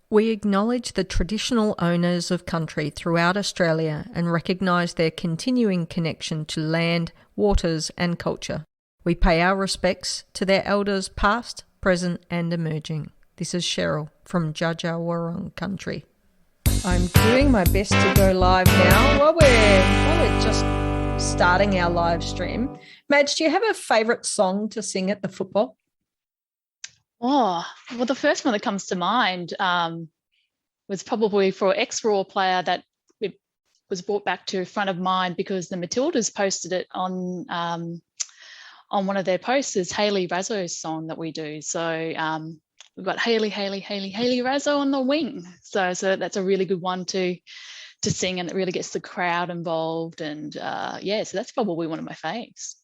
We acknowledge the traditional owners of country throughout Australia and recognise their continuing connection to land, waters and culture. We pay our respects to their elders past, present and emerging. This is Cheryl from Dja country. I'm doing my best to go live now while we're just starting our live stream. Madge, do you have a favourite song to sing at the football? Oh, well, the first one that comes to mind was probably for an ex-Raw player that it was brought back to front of mind because the Matildas posted it on one of their posters, Hayley Razzo's song that we do. So we've got Hayley Razzo on the wing. So that's a really good one to sing, and it really gets the crowd involved. And so that's probably one of my faves.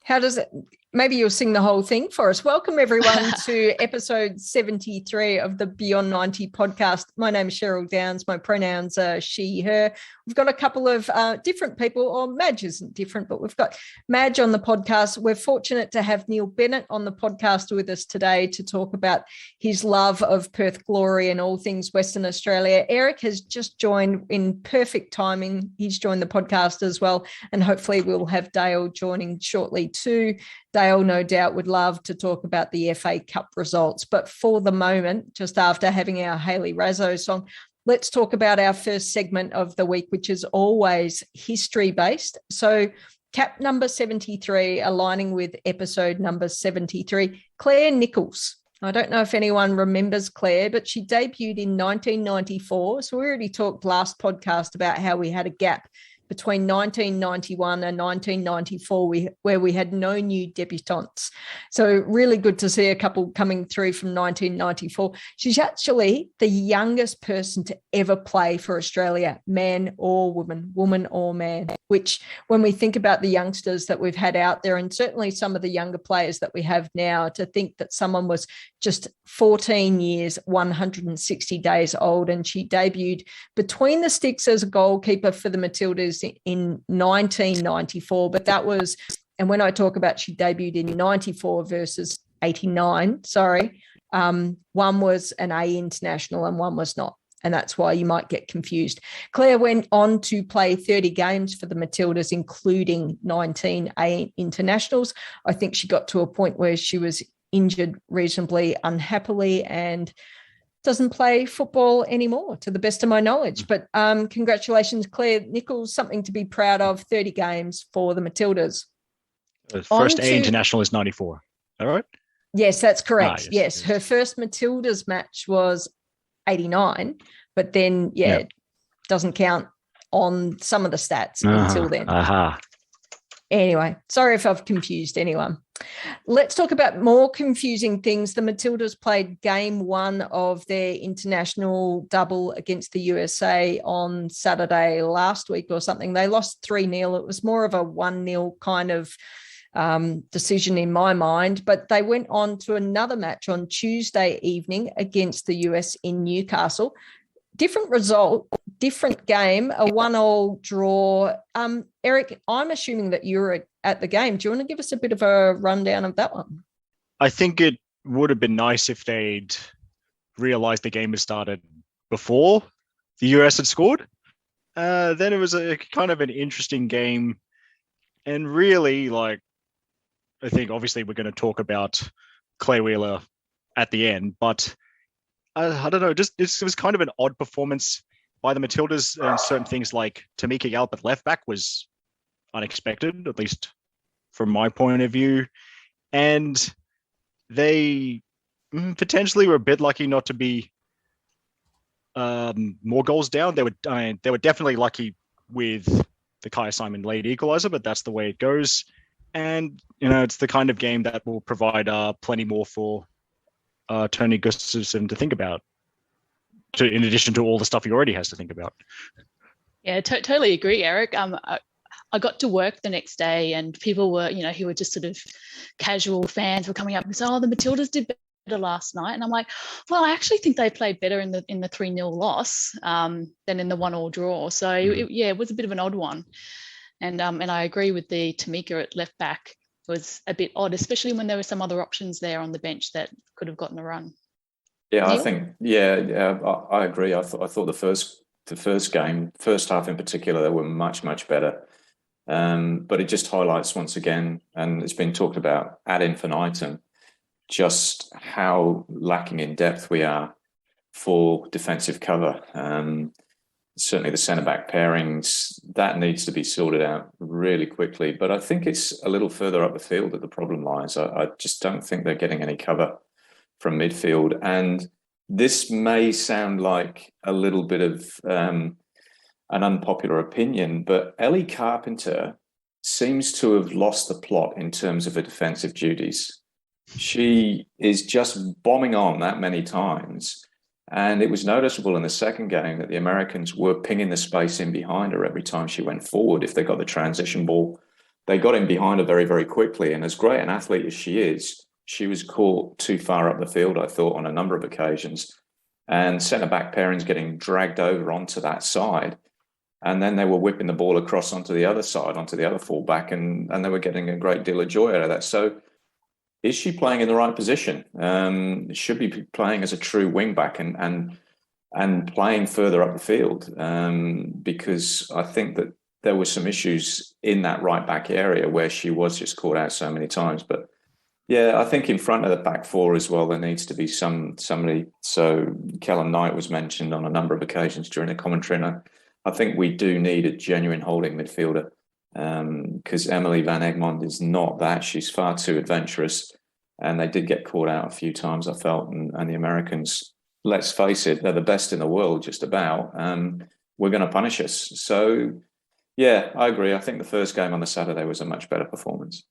How does it? Maybe you'll sing the whole thing for us. Welcome, everyone, to episode 73 of the Beyond 90 podcast. My name is Cheryl Downs. My pronouns are she, her. We've got a couple of different people, or Madge isn't different, but we've got Madge on the podcast. We're fortunate to have Neil Bennett on the podcast with us today to talk about his love of Perth Glory and all things Western Australia. Eric has just joined in perfect timing. He's joined the podcast as well, and hopefully we'll have Dale joining shortly too. Dale, no doubt, would love to talk about the FA Cup results. But for the moment, just after having our Hayley Razzo song, let's talk about our first segment of the week, which is always history-based. So cap number 73, aligning with episode number 73, Claire Nichols. I don't know if anyone remembers Claire, but she debuted in 1994. So we already talked last podcast about how we had a gap between 1991 and 1994, where we had no new debutantes. So really good to see a couple coming through from 1994. She's actually the youngest person to ever play for Australia, man or woman or man, which when we think about the youngsters that we've had out there, and certainly some of the younger players that we have now, to think that someone was just 14 years, 160 days old, and she debuted between the sticks as a goalkeeper for the Matildas in 1994, but that was, and when I talk about she debuted in 94 versus 89, one was an A international and one was not, and that's why you might get confused. Claire went on to play 30 games for the Matildas, including 19 A internationals. I think she got to a point where she was injured reasonably unhappily and doesn't play football anymore, to the best of my knowledge. But congratulations, Claire Nichols, something to be proud of, 30 games for the Matildas. The first A international is 94, all right? Yes, that's correct. Yes. Her first Matildas match was 89, but then, doesn't count on some of the stats until then. Anyway, sorry if I've confused anyone. Let's talk about more confusing things. The Matildas played game one of their international double against the USA on Saturday last week or something. They lost 3-0. It was more of a 1-0 kind of decision in my mind, but they went on to another match on Tuesday evening against the US in Newcastle. Different result, different game, a 1-1 draw. Eric, I'm assuming that you were at the game. Do you want to give us a bit of a rundown of that one? I think it would have been nice if they'd realised the game had started before the US had scored. Then it was a kind of an interesting game. And really, I think obviously we're going to talk about Claire Wheeler at the end, but I don't know, it was kind of an odd performance by the Matildas, and certain things like Tamika Yalp at left back was unexpected, at least from my point of view. And they potentially were a bit lucky not to be more goals down. They were definitely lucky with the Kaya Simon late equaliser, but that's the way it goes. And, it's the kind of game that will provide plenty more for Tony Gustafsson to think about, in addition to all the stuff he already has to think about. Yeah, totally agree, Eric. I got to work the next day, and people were, who were just sort of casual fans were coming up and saying, "Oh, the Matildas did better last night," and I'm like, "Well, I actually think they played better in the 3-0 loss than in the 1-1 draw." So it was a bit of an odd one, and I agree with the Tamika at left back. It was a bit odd, especially when there were some other options there on the bench that could have gotten a run. Yeah, I Neil? think, I agree. I thought the first game, first half in particular, they were much, much better. But it just highlights once again, and it's been talked about ad infinitum, just how lacking in depth we are for defensive cover. Certainly the centre-back pairings, that needs to be sorted out really quickly. But I think it's a little further up the field that the problem lies. I just don't think they're getting any cover from midfield. And this may sound like a little bit of an unpopular opinion, but Ellie Carpenter seems to have lost the plot in terms of her defensive duties. She is just bombing on that many times. And it was noticeable in the second game that the Americans were pinging the space in behind her every time she went forward. If they got the transition ball, they got in behind her very, very quickly. And as great an athlete as she is, she was caught too far up the field, I thought, on a number of occasions. And centre-back pairings getting dragged over onto that side. And then they were whipping the ball across onto the other side, onto the other fullback, and they were getting a great deal of joy out of that. So is she playing in the right position? Should be playing as a true wing-back and playing further up the field, because I think that there were some issues in that right-back area where she was just caught out so many times. But yeah, I think in front of the back four as well, there needs to be somebody. So Callum Knight was mentioned on a number of occasions during the commentary, and I think we do need a genuine holding midfielder, because Emily Van Egmond is not that. She's far too adventurous, and they did get caught out a few times, I felt. And the Americans, let's face it, they're the best in the world, just about. We're going to punish us. So, yeah, I agree. I think the first game on the Saturday was a much better performance.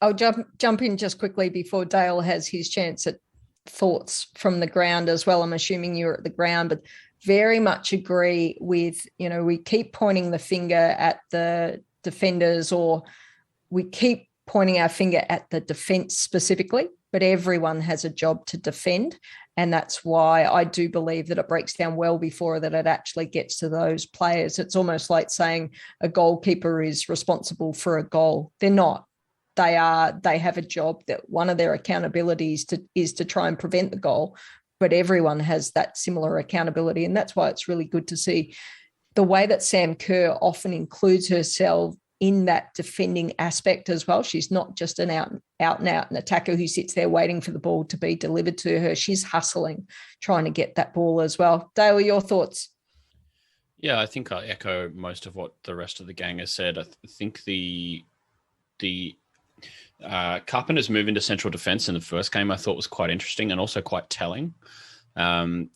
I'll jump in just quickly before Dale has his chance at thoughts from the ground as well. I'm assuming you're at the ground, but very much agree with, we keep pointing the finger at the defenders, or we keep pointing our finger at the defence specifically, but everyone has a job to defend. And that's why I do believe that it breaks down well before that it actually gets to those players. It's almost like saying a goalkeeper is responsible for a goal. They're not. They have a job that one of their accountabilities is to try and prevent the goal, but everyone has that similar accountability. And that's why it's really good to see the way that Sam Kerr often includes herself in that defending aspect as well. She's not just an out and out an attacker who sits there waiting for the ball to be delivered to her. She's hustling, trying to get that ball as well. Dale, your thoughts? Yeah, I think I echo most of what the rest of the gang has said. I think the Carpenter's move into central defence in the first game I thought was quite interesting and also quite telling. Not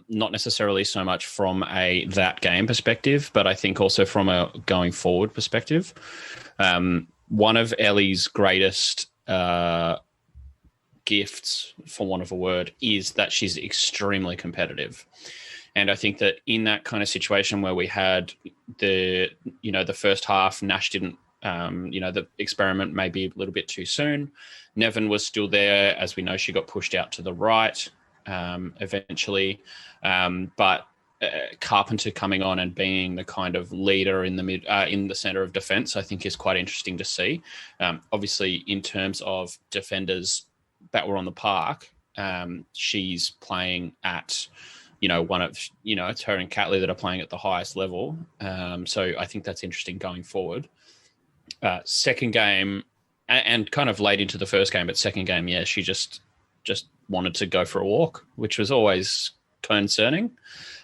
necessarily so much from that game perspective, but I think also from a going forward perspective. One of Ellie's greatest gifts, for want of a word, is that she's extremely competitive. And I think that in that kind of situation where we had the first half, Nash didn't, the experiment may be a little bit too soon. Nevin was still there. As we know, she got pushed out to the right eventually. But Carpenter coming on and being the kind of leader in the in the center of defense, I think is quite interesting to see. Obviously, in terms of defenders that were on the park, she's playing at, it's her and Catley that are playing at the highest level. So I think that's interesting going forward. Second game, and kind of late into the first game, but second game, yeah, she just wanted to go for a walk, which was always concerning.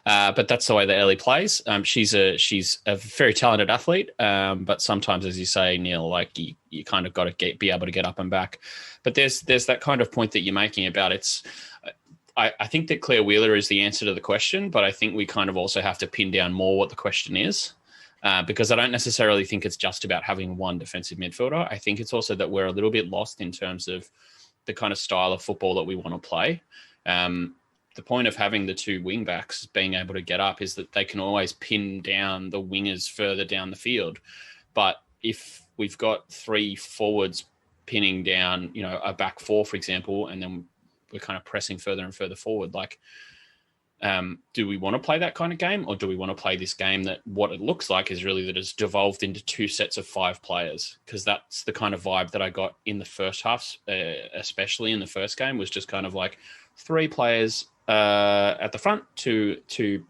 But that's the way that Ellie plays. She's a very talented athlete, but sometimes, as you say, Neil, like you kind of got to be able to get up and back. But there's that kind of point that you're making about it's. I think that Claire Wheeler is the answer to the question, but I think we kind of also have to pin down more what the question is. Because I don't necessarily think it's just about having one defensive midfielder. I think it's also that we're a little bit lost in terms of the kind of style of football that we want to play. The point of having the two wing backs being able to get up is that they can always pin down the wingers further down the field. But if we've got three forwards pinning down, a back four, for example, and then we're kind of pressing further and further forward, do we want to play that kind of game, or do we want to play this game that what it looks like is really that it's devolved into two sets of five players? Because that's the kind of vibe that I got in the first half, especially in the first game, was just kind of like 3 players at the front, two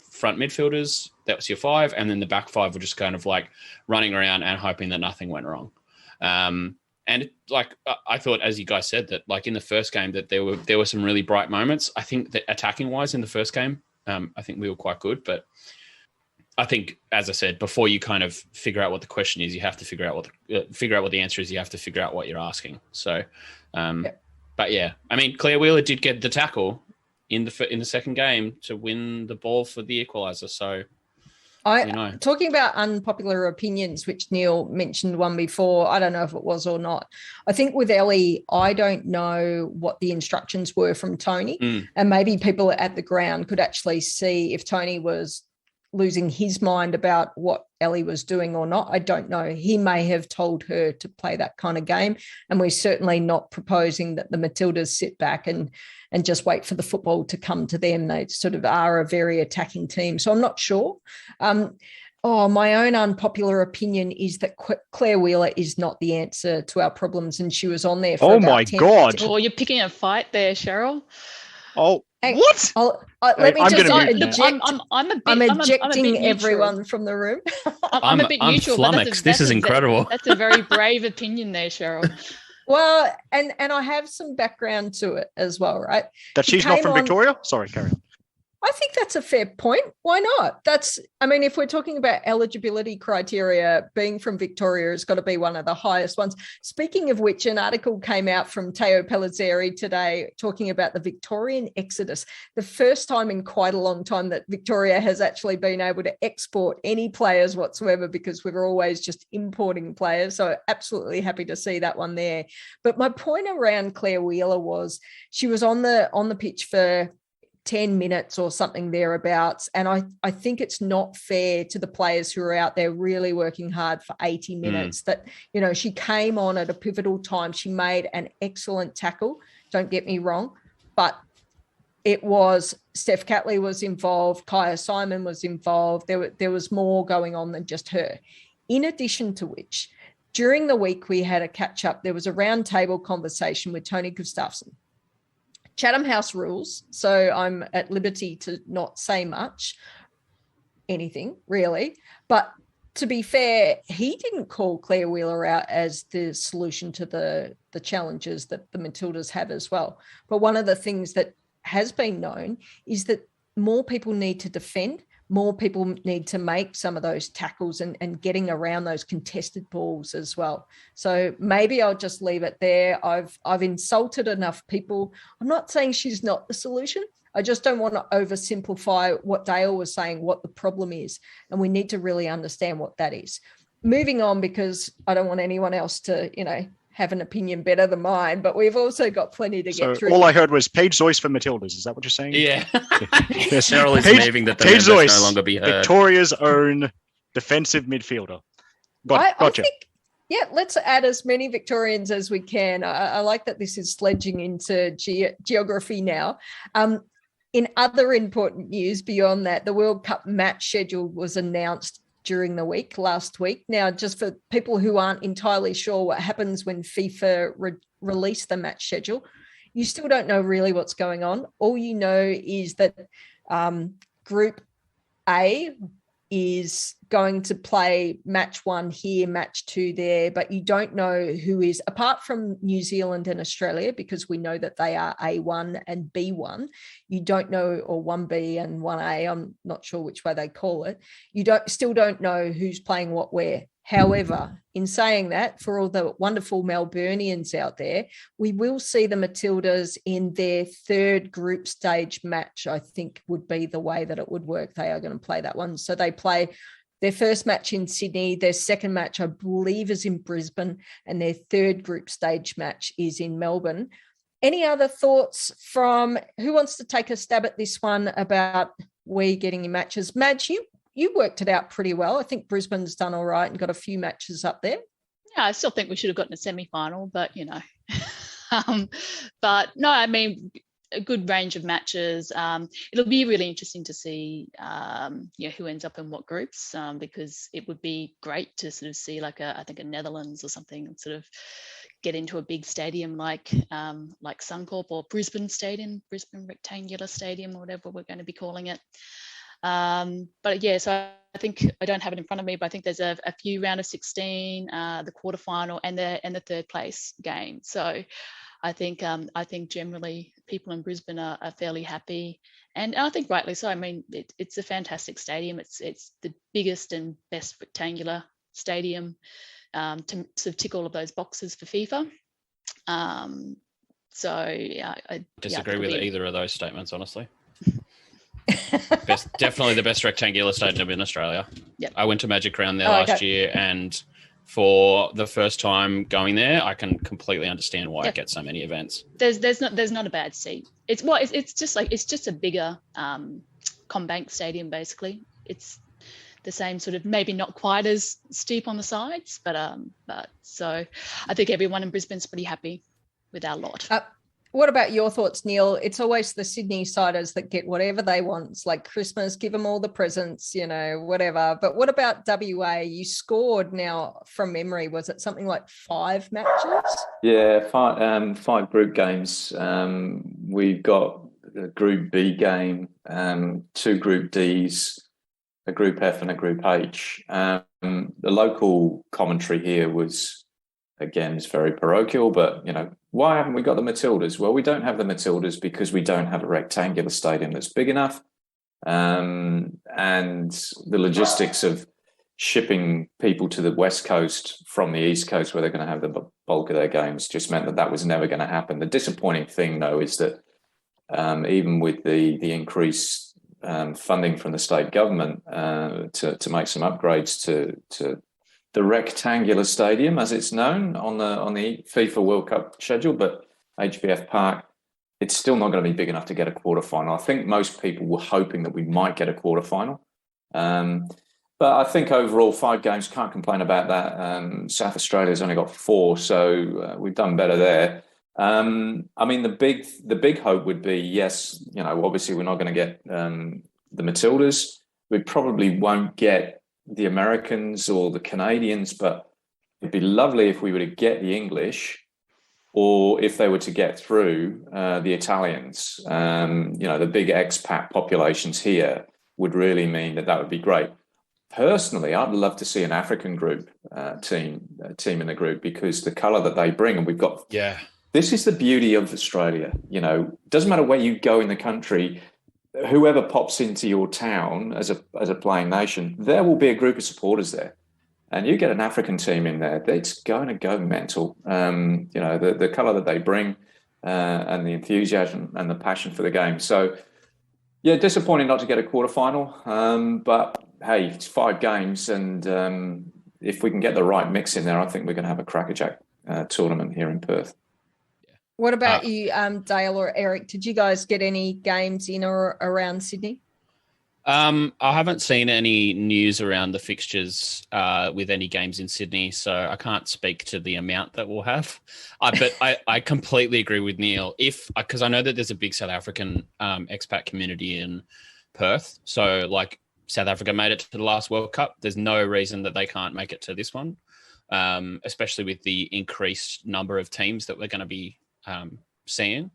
front midfielders. That was your 5, and then the back 5 were just kind of like running around and hoping that nothing went wrong. And I thought, as you guys said, that like in the first game that there were some really bright moments. I think that attacking wise in the first game, I think we were quite good. But I think, as I said, before you kind of figure out what the question is, you have to figure out what the answer is. You have to figure out what you're asking. So, but yeah, I mean, Claire Wheeler did get the tackle in the second game to win the ball for the equaliser. So. Talking about unpopular opinions, which Neil mentioned one before, I don't know if it was or not. I think with Ellie, I don't know what the instructions were from Tony, and maybe people at the ground could actually see if Tony was losing his mind about what Ellie was doing or not. I don't know. He may have told her to play that kind of game, and we're certainly not proposing that the Matildas sit back and just wait for the football to come to them. They sort of are a very attacking team. So I'm not sure. My own unpopular opinion is that Claire Wheeler is not the answer to our problems, and she was on there for about 10 God. Oh, you're picking a fight there, Cheryl. Oh, what? Let me just eject. I'm ejecting everyone from the room. I'm a bit neutral. Flummoxed. This is incredible. That's a very brave opinion there, Cheryl. Well, and I have some background to it as well, right? That she's not from Victoria? Sorry, carry on. I think that's a fair point. Why not? If we're talking about eligibility criteria, being from Victoria has got to be one of the highest ones. Speaking of which, an article came out from Teo Pellizzeri today talking about the Victorian exodus, the first time in quite a long time that Victoria has actually been able to export any players whatsoever, because we were always just importing players. So absolutely happy to see that one there. But my point around Claire Wheeler was she was on the pitch for 10 minutes or something thereabouts. And I think it's not fair to the players who are out there really working hard for 80 minutes that, she came on at a pivotal time. She made an excellent tackle. Don't get me wrong, but it was Steph Catley was involved. Kaya Simon was involved. There was more going on than just her. In addition to which, during the week, we had a catch up. There was a round table conversation with Tony Gustafsson. Chatham House rules, so I'm at liberty to not say anything really. But to be fair, he didn't call Claire Wheeler out as the solution to the challenges that the Matildas have as well. But one of the things that has been known is that more people need to defend, more people need to make some of those tackles and getting around those contested balls as well. So maybe I'll just leave it there. I've insulted enough people. I'm not saying she's not the solution. I just don't want to oversimplify what Dale was saying, what the problem is. And we need to really understand what that is. Moving on, because I don't want anyone else to, have an opinion better than mine, but we've also got plenty to get through. All I heard was Paige Zoyce for Matildas. Is that what you're saying? Yeah. Cheryl is raving that the members no longer be heard. Victoria's own defensive midfielder. Gotcha. I think, let's add as many Victorians as we can. I like that this is sledging into geography now. In other important news beyond that, the World Cup match schedule was announced during the last week. Now, just for people who aren't entirely sure what happens when FIFA release the match schedule, you still don't know really what's going on. All you know is that Group A is going to play match 1 here, match 2 there, but you don't know who is, apart from New Zealand and Australia, because we know that they are A1 and B1. You don't know, or 1B and 1A, I'm not sure which way they call it. You still don't know who's playing what where. However, in saying that, for all the wonderful Melburnians out there, we will see the Matildas in their third group stage match, I think would be the way that it would work. They are going to play that one. So they play their first match in Sydney, their second match, I believe, is in Brisbane, and their third group stage match is in Melbourne. Any other thoughts from who wants to take a stab at this one about we getting in matches? Madge, you worked it out pretty well. I think Brisbane's done all right and got a few matches up there. Yeah, I still think we should have gotten a semi-final, but, but no, I mean, a good range of matches. It'll be really interesting to see, who ends up in what groups, because it would be great to sort of see I think a Netherlands or something, sort of get into a big stadium like Suncorp or Brisbane Rectangular Stadium, or whatever we're going to be calling it. But yeah, so I think, I don't have it in front of me, but I think there's a few round of 16, the quarterfinal, and the third place game. So I think generally people in Brisbane are fairly happy, and I think rightly so. I mean, it's a fantastic stadium. It's the biggest and best rectangular stadium to sort of tick all of those boxes for FIFA. So yeah, I disagree with either of those statements, honestly. Definitely the best rectangular stadium in Australia. Yep. I went to Magic Round there last year, and for the first time going there, I can completely understand why it gets so many events. There's not a bad seat. It's just a bigger CommBank stadium, basically. It's the same sort of, maybe not quite as steep on the sides, but so I think everyone in Brisbane's pretty happy with our lot. What about your thoughts, Neil? It's always the Sydney siders that get whatever they want. It's like Christmas, give them all the presents, whatever. But what about WA? You scored, now from memory, was it something like 5 matches? Yeah, 5 group games. We've got a Group B game, 2 Group Ds, a Group F and a Group H. The local commentary here was, again, it's very parochial, but, why haven't we got the Matildas? Well, we don't have the Matildas because we don't have a rectangular stadium that's big enough. And the logistics of shipping people to the West Coast from the East Coast, where they're going to have the bulk of their games, just meant that was never going to happen. The disappointing thing, though, is that even with the increased funding from the state government to make some upgrades to the rectangular stadium, as it's known on the FIFA World Cup schedule, but HBF Park, it's still not going to be big enough to get a quarterfinal. I think most people were hoping that we might get a quarterfinal. But I think overall 5 games, can't complain about that. South Australia's only got 4, so we've done better there. I mean, the big hope would be, yes, obviously we're not going to get the Matildas. We probably won't get the Americans or the Canadians, but it'd be lovely if we were to get the English, or if they were to get through the Italians. The big expat populations here would really mean that would be great. Personally, I'd love to see an African group team in the group, because the colour that they bring, and we've got. Yeah. This is the beauty of Australia. Doesn't matter where you go in the country. Whoever pops into your town as a playing nation, there will be a group of supporters there, and you get an African team in there, it's going to go mental. The colour that they bring, and the enthusiasm and the passion for the game. So, yeah, disappointing not to get a quarterfinal, but hey, it's 5 games, and if we can get the right mix in there, I think we're going to have a crackerjack tournament here in Perth. What about you, Dale or Eric? Did you guys get any games in or around Sydney? I haven't seen any news around the fixtures with any games in Sydney, so I can't speak to the amount that we'll have. But I completely agree with Neil. Because I know that there's a big South African expat community in Perth. So, like, South Africa made it to the last World Cup. There's no reason that they can't make it to this one, especially with the increased number of teams that we're going to be seeing.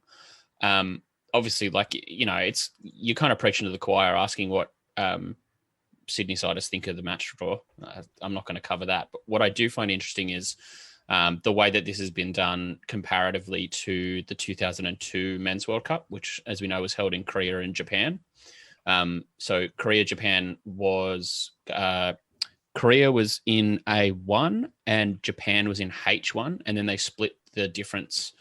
Obviously, it's, you're kind of preaching to the choir, asking what Sydney siders think of the match draw. I'm not going to cover that, but what I do find interesting is the way that this has been done comparatively to the 2002 Men's World Cup, which, as we know, was held in Korea and Japan. So Korea was in A1 and Japan was in H1, and then they split the difference.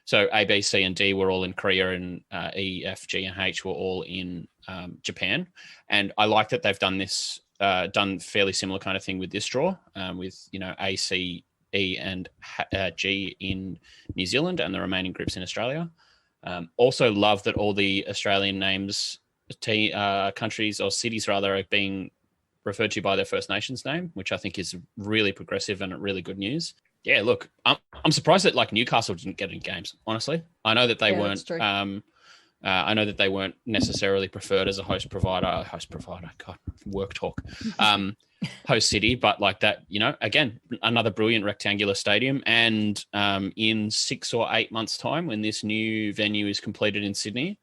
So A, B, C, and D were all in Korea, and E, F, G, and H were all in Japan. And I like that they've done this, done fairly similar kind of thing with this draw, with A, C, E, and G in New Zealand, and the remaining groups in Australia. Also love that all the Australian names, countries or cities rather, are being referred to by their First Nations name, which I think is really progressive and really good news. Yeah, look, I'm surprised that Newcastle didn't get any games, honestly. I know that they weren't I know that they weren't necessarily preferred as a host provider, God, work talk, host city, but like that, again, another brilliant rectangular stadium. And in 6 or 8 months' time, when this new venue is completed in Sydney,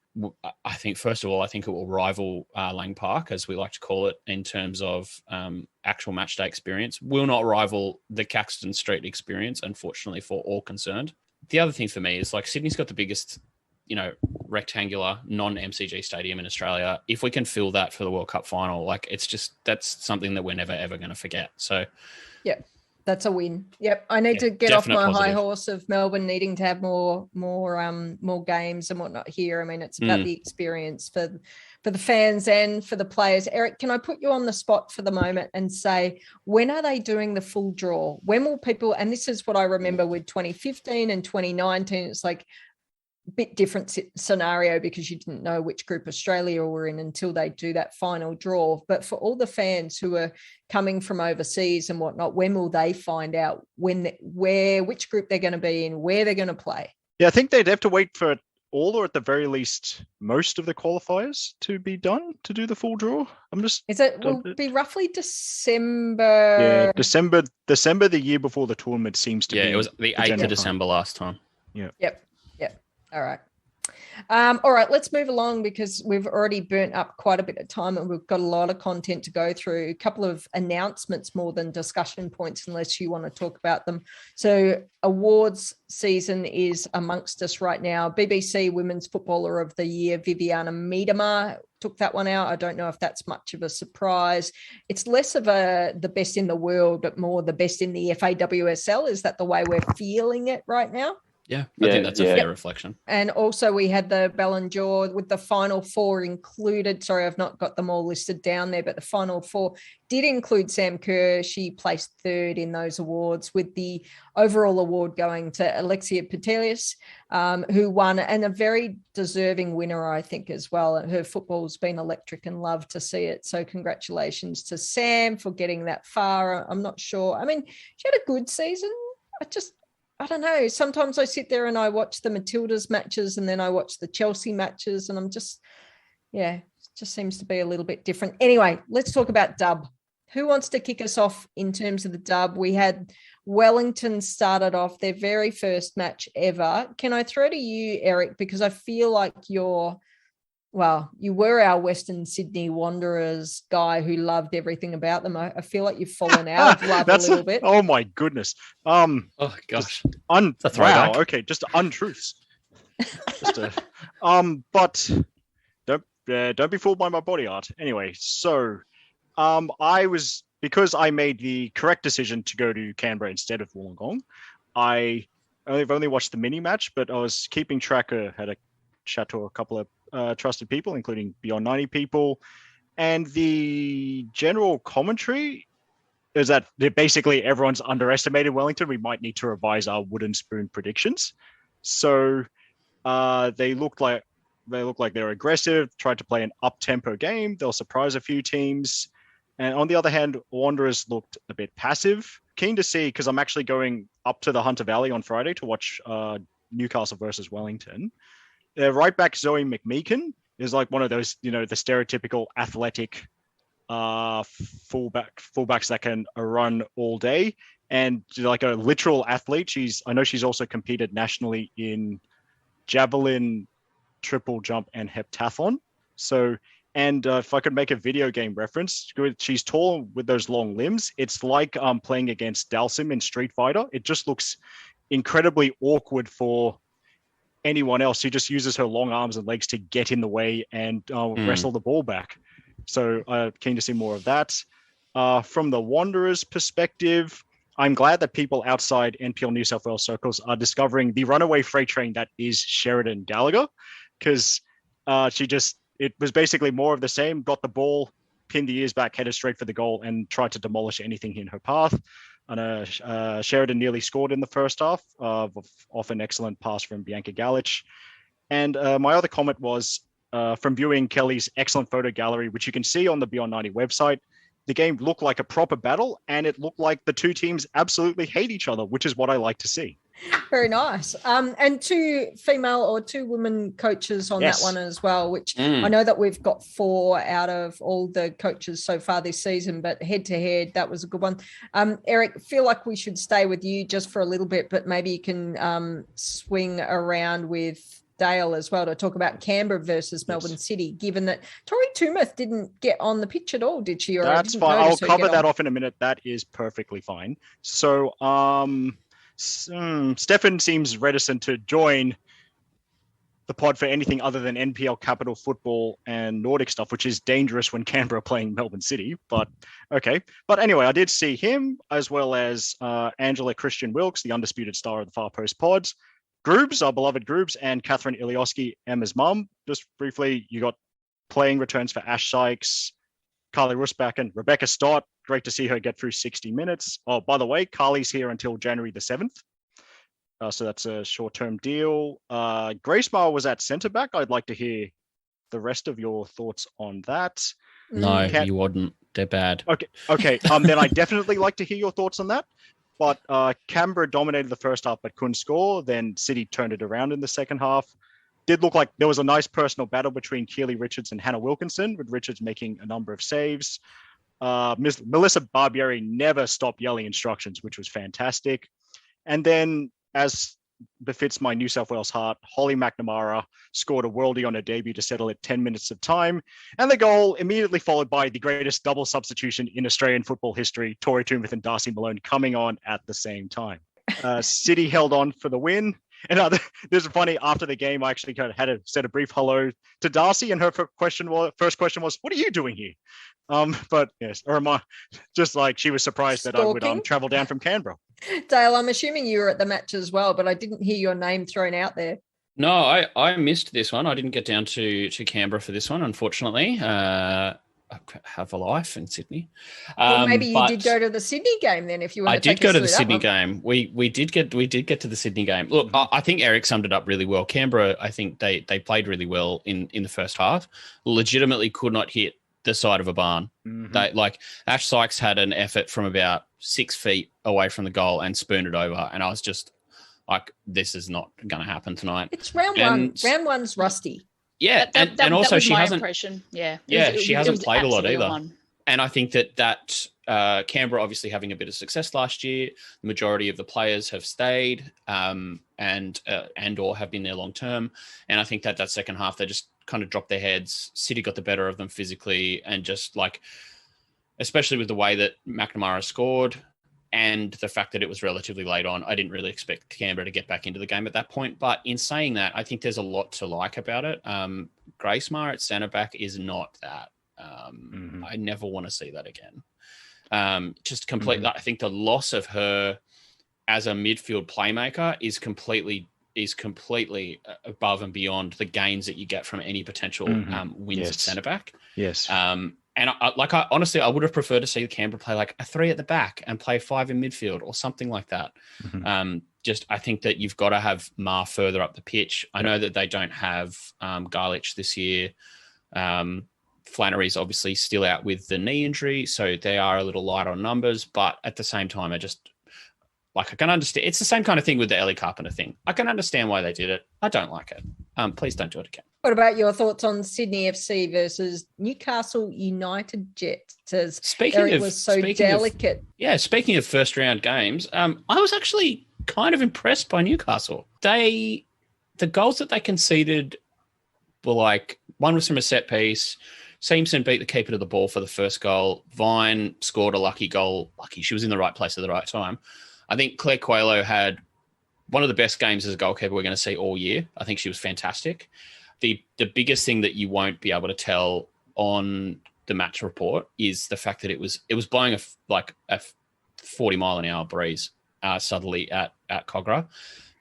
I think, first of all, it will rival Lang Park, as we like to call it, in terms of actual match day experience. Will not rival the Caxton Street experience, unfortunately, for all concerned. The other thing for me is, like, Sydney's got the biggest, rectangular non-MCG stadium in Australia. If we can fill that for the World Cup final, like, that's something that we're never ever going to forget. So, yeah, that's a win. Yep, I need to get off my high horse of Melbourne needing to have more games and whatnot here. I mean, it's about the experience for the fans and for the players. Eric, can I put you on the spot for the moment and say, when are they doing the full draw? When will people? And this is what I remember with 2015 and 2019. It's like bit different scenario because you didn't know which group Australia were in until they do that final draw. But for all the fans who are coming from overseas and whatnot, when will they find out which group they're going to be in, where they're going to play? Yeah, I think they'd have to wait for all, or at the very least, most of the qualifiers to be done to do the full draw. Will be roughly December? Yeah, December the year before the tournament seems to be. Yeah, it was the 8th of December last time. Yeah. Yep. All right. All right, let's move along because we've already burnt up quite a bit of time and we've got a lot of content to go through. A couple of announcements more than discussion points, unless you want to talk about them. So awards season is amongst us right now. BBC Women's Footballer of the Year, Vivianne Miedema, took that one out. I don't know if that's much of a surprise. It's less of the best in the world, but more the best in the FA WSL. Is that the way we're feeling it right now? Yeah, I think that's a fair reflection. And also we had the Ballon d'Or with the final four included. Sorry, I've not got them all listed down there, but the final four did include Sam Kerr. She placed third in those awards, with the overall award going to Alexia Putellas, who won, and a very deserving winner, I think, as well. Her football's been electric and love to see it. So congratulations to Sam for getting that far. I'm not sure. I mean, she had a good season. I don't know. Sometimes I sit there and I watch the Matildas matches and then I watch the Chelsea matches and I'm just, it just seems to be a little bit different. Anyway, let's talk about dub. Who wants to kick us off in terms of the dub? We had Wellington started off their very first match ever. Can I throw to you, Eric, because I feel like you were our Western Sydney Wanderers guy who loved everything about them. I feel like you've fallen out of love a little bit. Oh my goodness. Oh gosh. Wow. Okay, just untruths. But don't be fooled by my body art. Anyway, so because I made the correct decision to go to Canberra instead of Wollongong, I've only watched the mini match, but I was keeping track. Had a chat to a couple of trusted people, including Beyond 90 people, and the general commentary is that basically everyone's underestimated Wellington. We might need to revise our wooden spoon predictions. So they look like they're aggressive, tried to play an up-tempo game. They'll surprise a few teams. And on the other hand, Wanderers looked a bit passive. Keen to see, because I'm actually going up to the Hunter Valley on Friday to watch Newcastle versus Wellington. Right back Zoe McMeekin is like one of those, the stereotypical athletic fullbacks that can run all day, and like a literal athlete. I know she's also competed nationally in javelin, triple jump, and heptathlon. So, and if I could make a video game reference, she's tall with those long limbs. It's like playing against Dalsim in Street Fighter. It just looks incredibly awkward for anyone else who just uses her long arms and legs to get in the way and wrestle the ball back. So keen to see more of that. From the Wanderers' perspective, I'm glad that people outside NPL New South Wales circles are discovering the runaway freight train that is Sheridan Gallagher, because it was basically more of the same, got the ball, pinned the ears back, headed straight for the goal, and tried to demolish anything in her path. And Sheridan nearly scored in the first half off an excellent pass from Bianca Galich. And my other comment was from viewing Kelly's excellent photo gallery, which you can see on the Beyond 90 website. The game looked like a proper battle, and it looked like the two teams absolutely hate each other, which is what I like to see. Very nice. And two women coaches on that one as well, which I know that we've got 4 out of all the coaches so far this season, but head to head, that was a good one. Eric, feel like we should stay with you just for a little bit, but maybe you can swing around with Dale as well to talk about Canberra versus Melbourne City, given that Tori Tumeth didn't get on the pitch at all, did she? Or that's fine. I'll cover that off in a minute. That is perfectly fine. So Stefan seems reticent to join the pod for anything other than NPL Capital Football and Nordic stuff, which is dangerous when Canberra are playing Melbourne City. But okay. But anyway, I did see him as well as Angela Christian Wilkes, the undisputed star of the Far Post Pods, Groobs, our beloved Groobs, and Catherine Ilioski, Emma's mum. Just briefly, you got playing returns for Ash Sykes, Carly Roestbakken, Rebecca Stott. Great to see her get through 60 minutes. Oh, by the way, Carly's here until January the 7th. So that's a short-term deal. Grace Mile was at centre-back. I'd like to hear the rest of your thoughts on that. No, you wouldn't. They're bad. Okay. Then I definitely like to hear your thoughts on that. But Canberra dominated the first half but couldn't score. Then City turned it around in the second half. Did look like there was a nice personal battle between Keely Richards and Hannah Wilkinson, with Richards making a number of saves. Melissa Barbieri never stopped yelling instructions, which was fantastic. And then, as befits my New South Wales heart, Holly McNamara scored a worldie on her debut to settle at 10 minutes of time. And the goal immediately followed by the greatest double substitution in Australian football history, Tori Tumeth and Darcy Malone coming on at the same time. City held on for the win. And this is funny, after the game, I actually kind of had to say a brief hello to Darcy, and her first question was, what are you doing here? But yes, or am I just like, she was surprised that I would travel down from Canberra. Dale, I'm assuming you were at the match as well, but I didn't hear your name thrown out there. No, I missed this one. I didn't get down to Canberra for this one, unfortunately. I have a life in Sydney. Well, maybe you did go to the Sydney game then. If you want, I did go to the Sydney game. We did get to the Sydney game. Look, I think Eric summed it up really well. Canberra, I think they played really well in the first half. Legitimately could not hit the side of a barn. They Ash Sykes had an effort from about 6 feet away from the goal and spooned it over, and I was just like, this is not going to happen tonight. It's round one. Round one's rusty. Yeah, and also she hasn't. Impression. Yeah, she hasn't played a lot either. And I think that Canberra obviously having a bit of success last year, the majority of the players have stayed and or have been there long term. And I think that second half they just kind of dropped their heads. City got the better of them physically, and just especially with the way that McNamara scored and the fact that it was relatively late on, I didn't really expect Canberra to get back into the game at that point. But in saying that, I think there's a lot to like about it. Grace Maher at centre back is not that. I never want to see that again. Just completely, I think the loss of her as a midfield playmaker is completely above and beyond the gains that you get from any potential wins at centre back. Yes. And I honestly, I would have preferred to see Canberra play like a 3 at the back and play 5 in midfield or something like that. I think that you've got to have Mar further up the pitch. I know that they don't have Garlich this year. Flannery's obviously still out with the knee injury, so they are a little light on numbers. But at the same time, I can understand. It's the same kind of thing with the Ellie Carpenter thing. I can understand why they did it. I don't like it. Please don't do it again. What about your thoughts on Sydney FC versus Newcastle United Jets? Speaking of first round games, I was actually kind of impressed by Newcastle. The goals that they conceded were one was from a set piece. Seamson beat the keeper to the ball for the first goal. Vine scored a lucky goal. She was in the right place at the right time. I think Claire Coelho had one of the best games as a goalkeeper we're going to see all year. I think she was fantastic. The biggest thing that you won't be able to tell on the match report is the fact that it was blowing a 40-mile-an-hour breeze southerly at Cogra,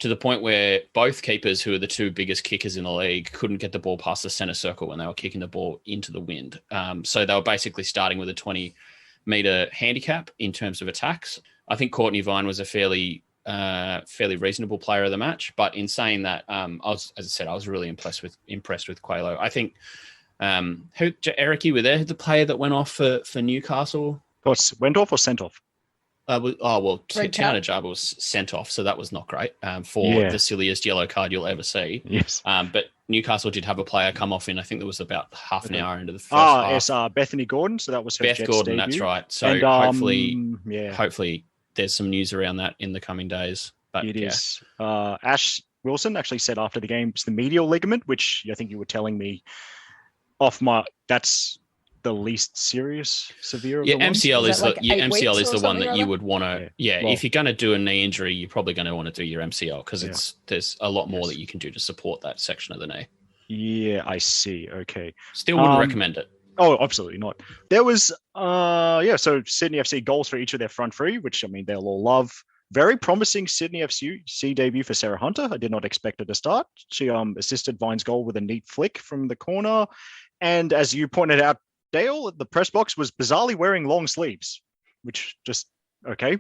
to the point where both keepers, who are the two biggest kickers in the league, couldn't get the ball past the centre circle when they were kicking the ball into the wind. So they were basically starting with a 20-metre handicap in terms of attacks. I think Cortnee Vine was a fairly reasonable player of the match. But in saying that, I was really impressed with Coelho. I think Eric, you were there, the player that went off for Newcastle. Went off or sent off? Tiana Jarba was sent off, so that was not great for the silliest yellow card you'll ever see. Yes. But Newcastle did have a player come off in, I think there was about half an hour into the first half. Yes, Bethany Gordon. So that was her Beth Jets Gordon, debut. that's right. So And, hopefully there's some news around that in the coming days. But it is. Ash Wilson actually said after the game, it's the medial ligament, which I think you were telling me that's the least severe of the ones. MCL is like MCL is the one that you would want to. Well, if you're going to do a knee injury, you're probably going to want to do your MCL because there's a lot more that you can do to support that section of the knee. Yeah, I see. Okay. Still wouldn't recommend it. Oh, absolutely not. There was, so Sydney FC goals for each of their front three, which, I mean, they'll all love. Very promising Sydney FC debut for Sarah Hunter. I did not expect her to start. She assisted Vine's goal with a neat flick from the corner. And as you pointed out, Dale, the press box was bizarrely wearing long sleeves, which just, okay.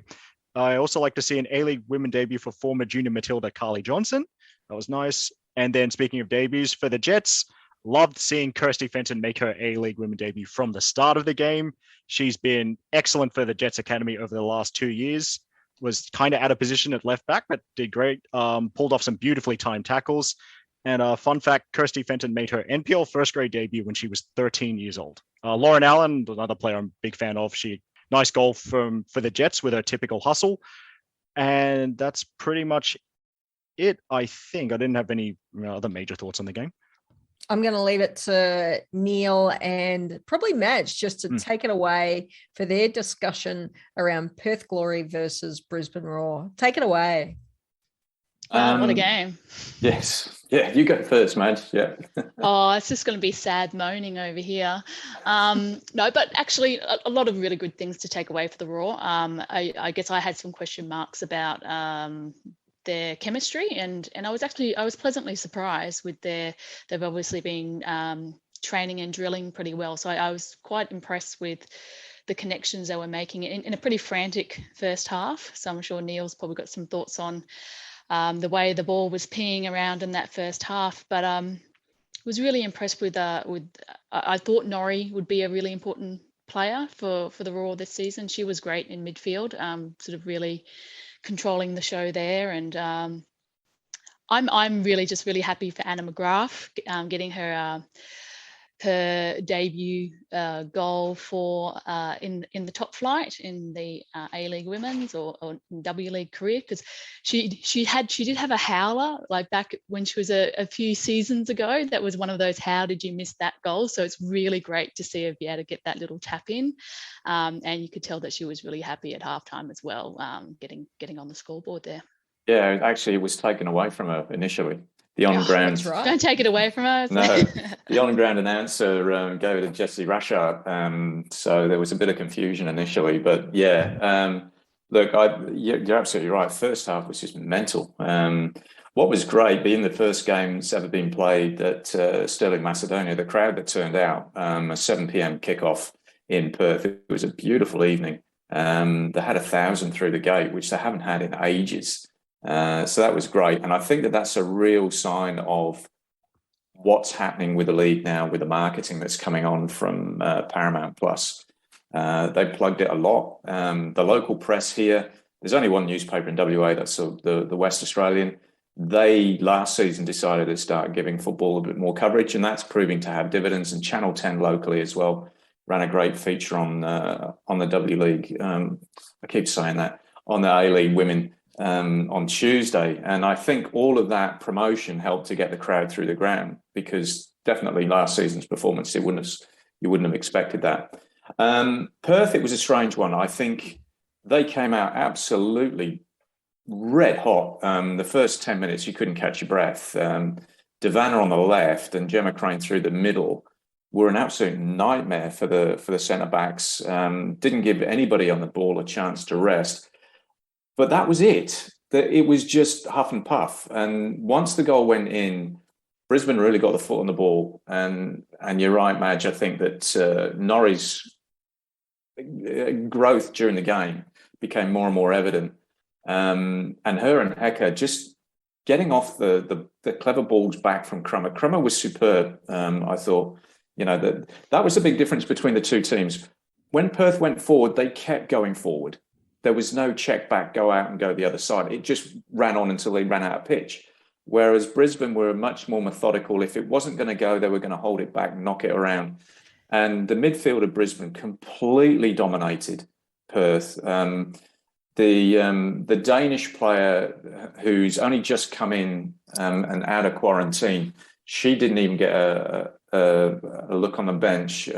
I also like to see an A-League women debut for former junior Matilda Carly Johnson. That was nice. And then speaking of debuts for the Jets, loved seeing Kirsty Fenton make her A-League women debut from the start of the game. She's been excellent for the Jets Academy over the last 2 years. Was kind of out of position at left back, but did great. Pulled off some beautifully timed tackles. And fun fact, Kirsty Fenton made her NPL first grade debut when she was 13 years old. Lauren Allen, another player I'm a big fan of. Nice goal for the Jets with her typical hustle. And that's pretty much it, I think. I didn't have any other major thoughts on the game. I'm going to leave it to Neil and probably Madge just to take it away for their discussion around Perth Glory versus Brisbane Roar. Take it away. What a game. Yes. Yeah, you go first, Madge. Yeah. It's just going to be sad moaning over here. No, but actually a lot of really good things to take away for the Roar. I guess I had some question marks about their chemistry and I was pleasantly surprised with they've obviously been training and drilling pretty well. So I was quite impressed with the connections they were making in a pretty frantic first half. So I'm sure Neil's probably got some thoughts on the way the ball was peeing around in that first half, but was really impressed with I thought Norrie would be a really important player for the Roar this season. She was great in midfield, sort of really controlling the show there, and I'm really happy for Anna McGrath getting her debut goal for in the top flight in the A-League Women's or W League career, because she did have a howler like back when she was a few seasons ago. That was one of those how did you miss that goal. So it's really great to see her be able to get that little tap in, and you could tell that she was really happy at halftime as well, getting on the scoreboard there. Yeah, actually it was taken away from her initially. The on-ground. That's right. Don't take it away from us. No, the on-ground announcer gave it to Jessie Rashard, so there was a bit of confusion initially. But yeah, look, you're absolutely right. First half was just mental. What was great, being the first game that's ever been played at Stirling, Macedonia, the crowd that turned out, a 7 p.m. kickoff in Perth. It was a beautiful evening. They had 1,000 through the gate, which they haven't had in ages. So that was great. And I think that's a real sign of what's happening with the league now, with the marketing that's coming on from Paramount Plus. They plugged it a lot. The local press here, there's only one newspaper in WA, that's the West Australian. They last season decided to start giving football a bit more coverage, and that's proving to have dividends. And Channel 10 locally as well ran a great feature on the W League. I keep saying that, on the A-League women on Tuesday. And I think all of that promotion helped to get the crowd through the ground, because definitely last season's performance, you wouldn't have expected that. Perth, it was a strange one. I think they came out absolutely red hot. The first 10 minutes, you couldn't catch your breath. Devanna on the left and Gemma Crane through the middle were an absolute nightmare for the centre-backs. Didn't give anybody on the ball a chance to rest. But that was it. It was just huff and puff. And once the goal went in, Brisbane really got the foot on the ball. And you're right, Madge, I think that Norrie's growth during the game became more and more evident. And her and Hecka just getting off the clever balls back from Crummer. Crummer was superb, I thought. That was the big difference between the two teams. When Perth went forward, they kept going forward. there was no check back, go out and go the other side. It just ran on until they ran out of pitch. Whereas Brisbane were much more methodical. If it wasn't going to go, they were going to hold it back, knock it around. And the midfield of Brisbane completely dominated Perth. The Danish player who's only just come in and out of quarantine, she didn't even get a look on the bench.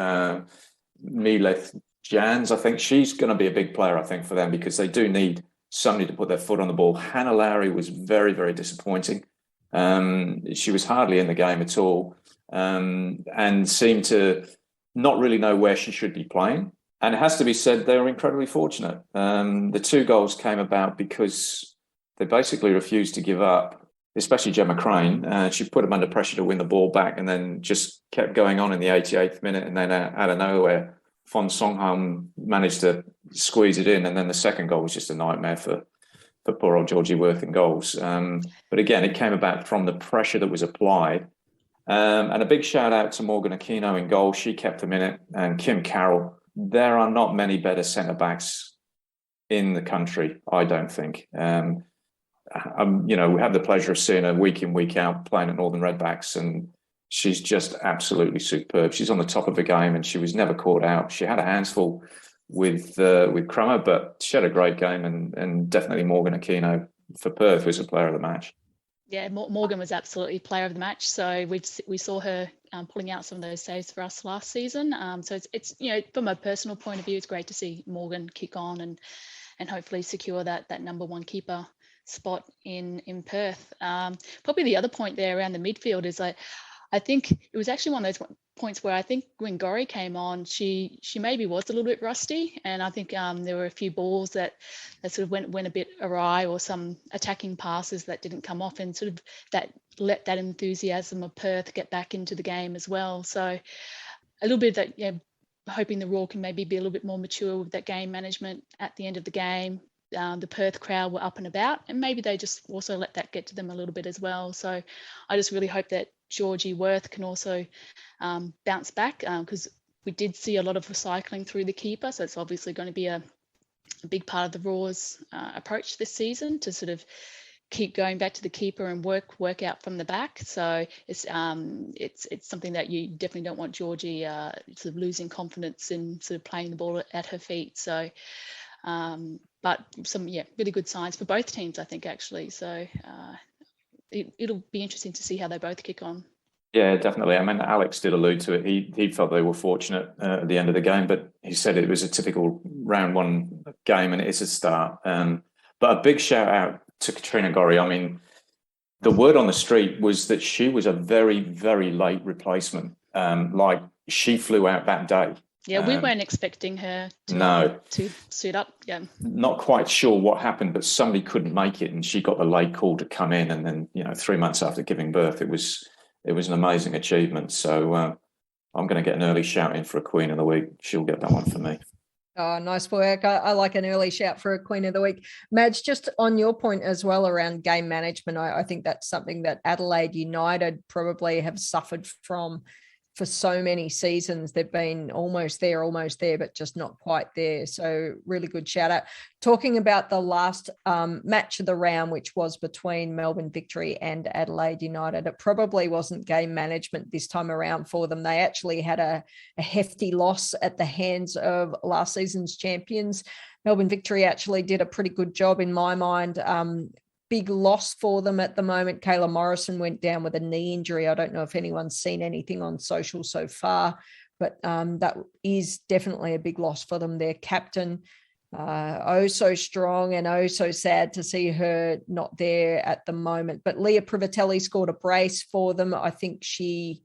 Mileth Jans, I think she's going to be a big player, I think, for them, because they do need somebody to put their foot on the ball. Hannah Lowry was very, very disappointing. She was hardly in the game at all, and seemed to not really know where she should be playing. And it has to be said, they were incredibly fortunate. The 2 goals came about because they basically refused to give up, especially Gemma Crane. She put them under pressure to win the ball back and then just kept going on in the 88th minute. And then out of nowhere, Fon Songham managed to squeeze it in. And then the second goal was just a nightmare for poor old Georgie Worth in goals. But again, it came about from the pressure that was applied. And a big shout out to Morgan Aquino in goal. She kept them in it. And Kim Carroll. There are not many better centre-backs in the country, I don't think. We have the pleasure of seeing her week in, week out playing at Northern Redbacks, and she's just absolutely superb. She's on the top of the game, and she was never caught out. She had a handsful with Crummer, but she had a great game, and definitely Morgan Aquino for Perth was the player of the match. Yeah, Morgan was absolutely player of the match. So we saw her pulling out some of those saves for us last season. So it's from a personal point of view, it's great to see Morgan kick on and hopefully secure that number 1 keeper spot in Perth. Probably the other point there around the midfield is I think it was actually one of those points where I think when Gorry came on, she maybe was a little bit rusty, and I think there were a few balls that sort of went a bit awry, or some attacking passes that didn't come off, and sort of that let that enthusiasm of Perth get back into the game as well. So a little bit of that, hoping the Roar can maybe be a little bit more mature with that game management at the end of the game. The Perth crowd were up and about, and maybe they just also let that get to them a little bit as well. So I just really hope that Georgie Worth can also bounce back, because we did see a lot of recycling through the keeper. So it's obviously going to be a big part of the Roar's approach this season, to sort of keep going back to the keeper and work out from the back. So it's something that you definitely don't want Georgie sort of losing confidence in sort of playing the ball at her feet. So but some really good signs for both teams, I think, actually. So it'll be interesting to see how they both kick on. Yeah, definitely. I mean, Alex did allude to it. He felt they were fortunate at the end of the game, but he said it was a typical round 1 game, and it's a start. But a big shout out to Katrina Gorry. I mean, the word on the street was that she was a very, very late replacement. Like, she flew out that day. Yeah, we weren't expecting her to suit up. Yeah, not quite sure what happened, but somebody couldn't make it, and she got the late call to come in. And then 3 months after giving birth, it was an amazing achievement. So I'm going to get an early shout in for a Queen of the Week. She'll get that one for me. Oh, nice work. I like an early shout for a Queen of the Week. Madge, just on your point as well around game management, I think that's something that Adelaide United probably have suffered from for so many seasons. They've been almost there, but just not quite there. So really good shout out. Talking about the last match of the round, which was between Melbourne Victory and Adelaide United, it probably wasn't game management this time around for them. They actually had a hefty loss at the hands of last season's champions. Melbourne Victory actually did a pretty good job in my mind. Big loss for them at the moment. Kayla Morrison went down with a knee injury. I don't know if anyone's seen anything on social so far, but that is definitely a big loss for them. Their captain, so strong and so sad to see her not there at the moment. But Leah Privatelli scored a brace for them. I think she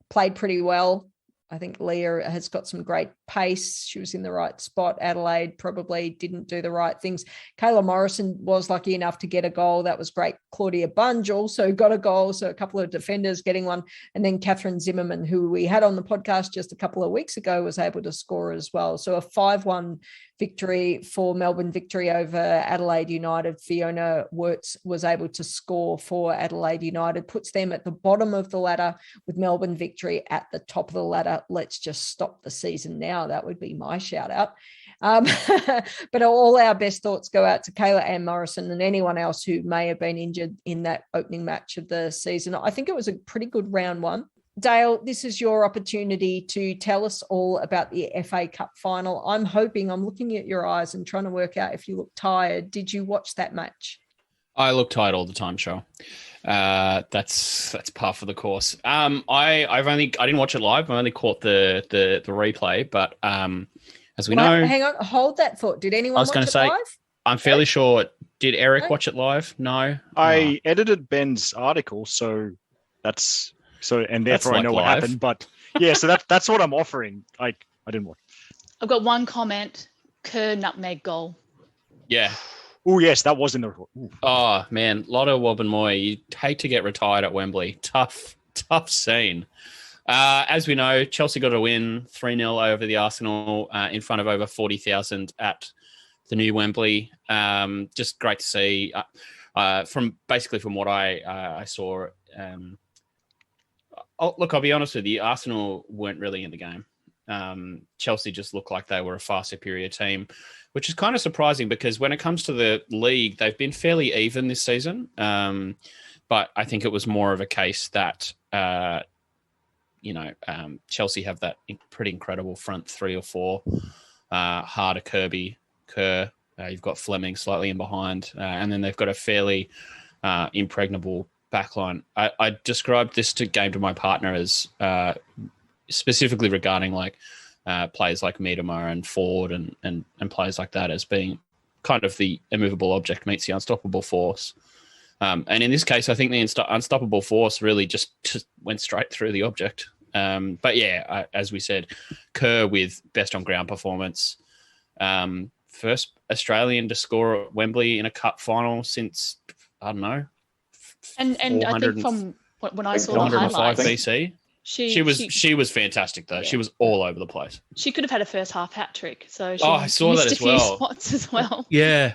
played pretty well. I think Leah has got some great pace. She was in the right spot. Adelaide probably didn't do the right things. Kayla Morrison was lucky enough to get a goal. That was great. Claudia Bunge also got a goal, so a couple of defenders getting one. And then Catherine Zimmerman, who we had on the podcast just a couple of weeks ago, was able to score as well. So a 5-1 victory for Melbourne Victory over Adelaide United. Fiona Wirtz was able to score for Adelaide United, puts them at the bottom of the ladder with Melbourne Victory at the top of the ladder out, let's just stop the season now. That would be my shout out. But all our best thoughts go out to Kayla Morrison and anyone else who may have been injured in that opening match of the season. I think it was a pretty good round one. Dale, this is your opportunity to tell us all about the FA Cup final. I'm looking at your eyes and trying to work out if you look tired. Did you watch that match? I look tired all the time, Cheryl. That's par for the course. I didn't watch it live. I only caught the replay, but as we know, hang on, hold that thought. Did anyone watch it live? I'm fairly sure. Did Eric watch it live? No. I edited Ben's article, and therefore I know what happened. But yeah, so that's what I'm offering. I didn't watch. I've got one comment. Kerr nutmeg goal. Yeah. Oh yes, that was in the. Ooh. Oh man, Lotto Wobbenmoy, you'd hate to get retired at Wembley. Tough scene. As we know, Chelsea got a win 3-0 over the Arsenal in front of over 40,000 at the new Wembley. Just great to see. From what I saw. I'll be honest with you. Arsenal weren't really in the game. Chelsea just looked like they were a far superior team, which is kind of surprising because when it comes to the league, they've been fairly even this season. But I think it was more of a case that, Chelsea have that pretty incredible front three or four. Harder, Kirby, Kerr. You've got Fleming slightly in behind. And then they've got a fairly impregnable backline. I described this game to my partner as specifically regarding players like Miedema and Ford and players like that as being kind of the immovable object meets the unstoppable force. And in this case, I think the unstoppable force really just went straight through the object. But yeah, as we said, Kerr with best on ground performance. First Australian to score at Wembley in a cup final since, I don't know. And I think from when I saw the highlights, BC. She was fantastic though. Yeah. She was all over the place. She could have had a first half hat trick. So I saw that as well. Missed a few spots as well. Yeah,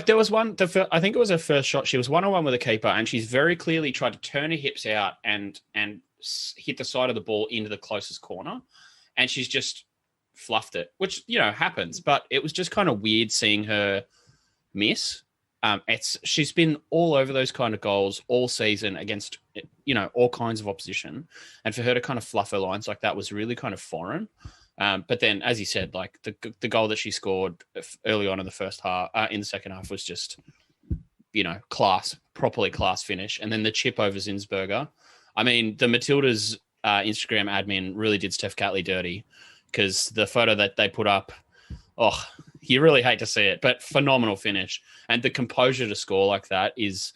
there was one. I think it was her first shot. She was 1-on-1 with a keeper, and she's very clearly tried to turn her hips out and hit the side of the ball into the closest corner, and she's just fluffed it, which happens. But it was just kind of weird seeing her miss. She's been all over those kind of goals all season against, all kinds of opposition. And for her to kind of fluff her lines like that was really kind of foreign. But then, as you said, the goal that she scored early on in the second half was just, properly class finish. And then the chip over Zinsberger. I mean, the Matildas Instagram admin really did Steph Catley dirty because the photo that they put up, you really hate to see it, but phenomenal finish. And the composure to score like that is,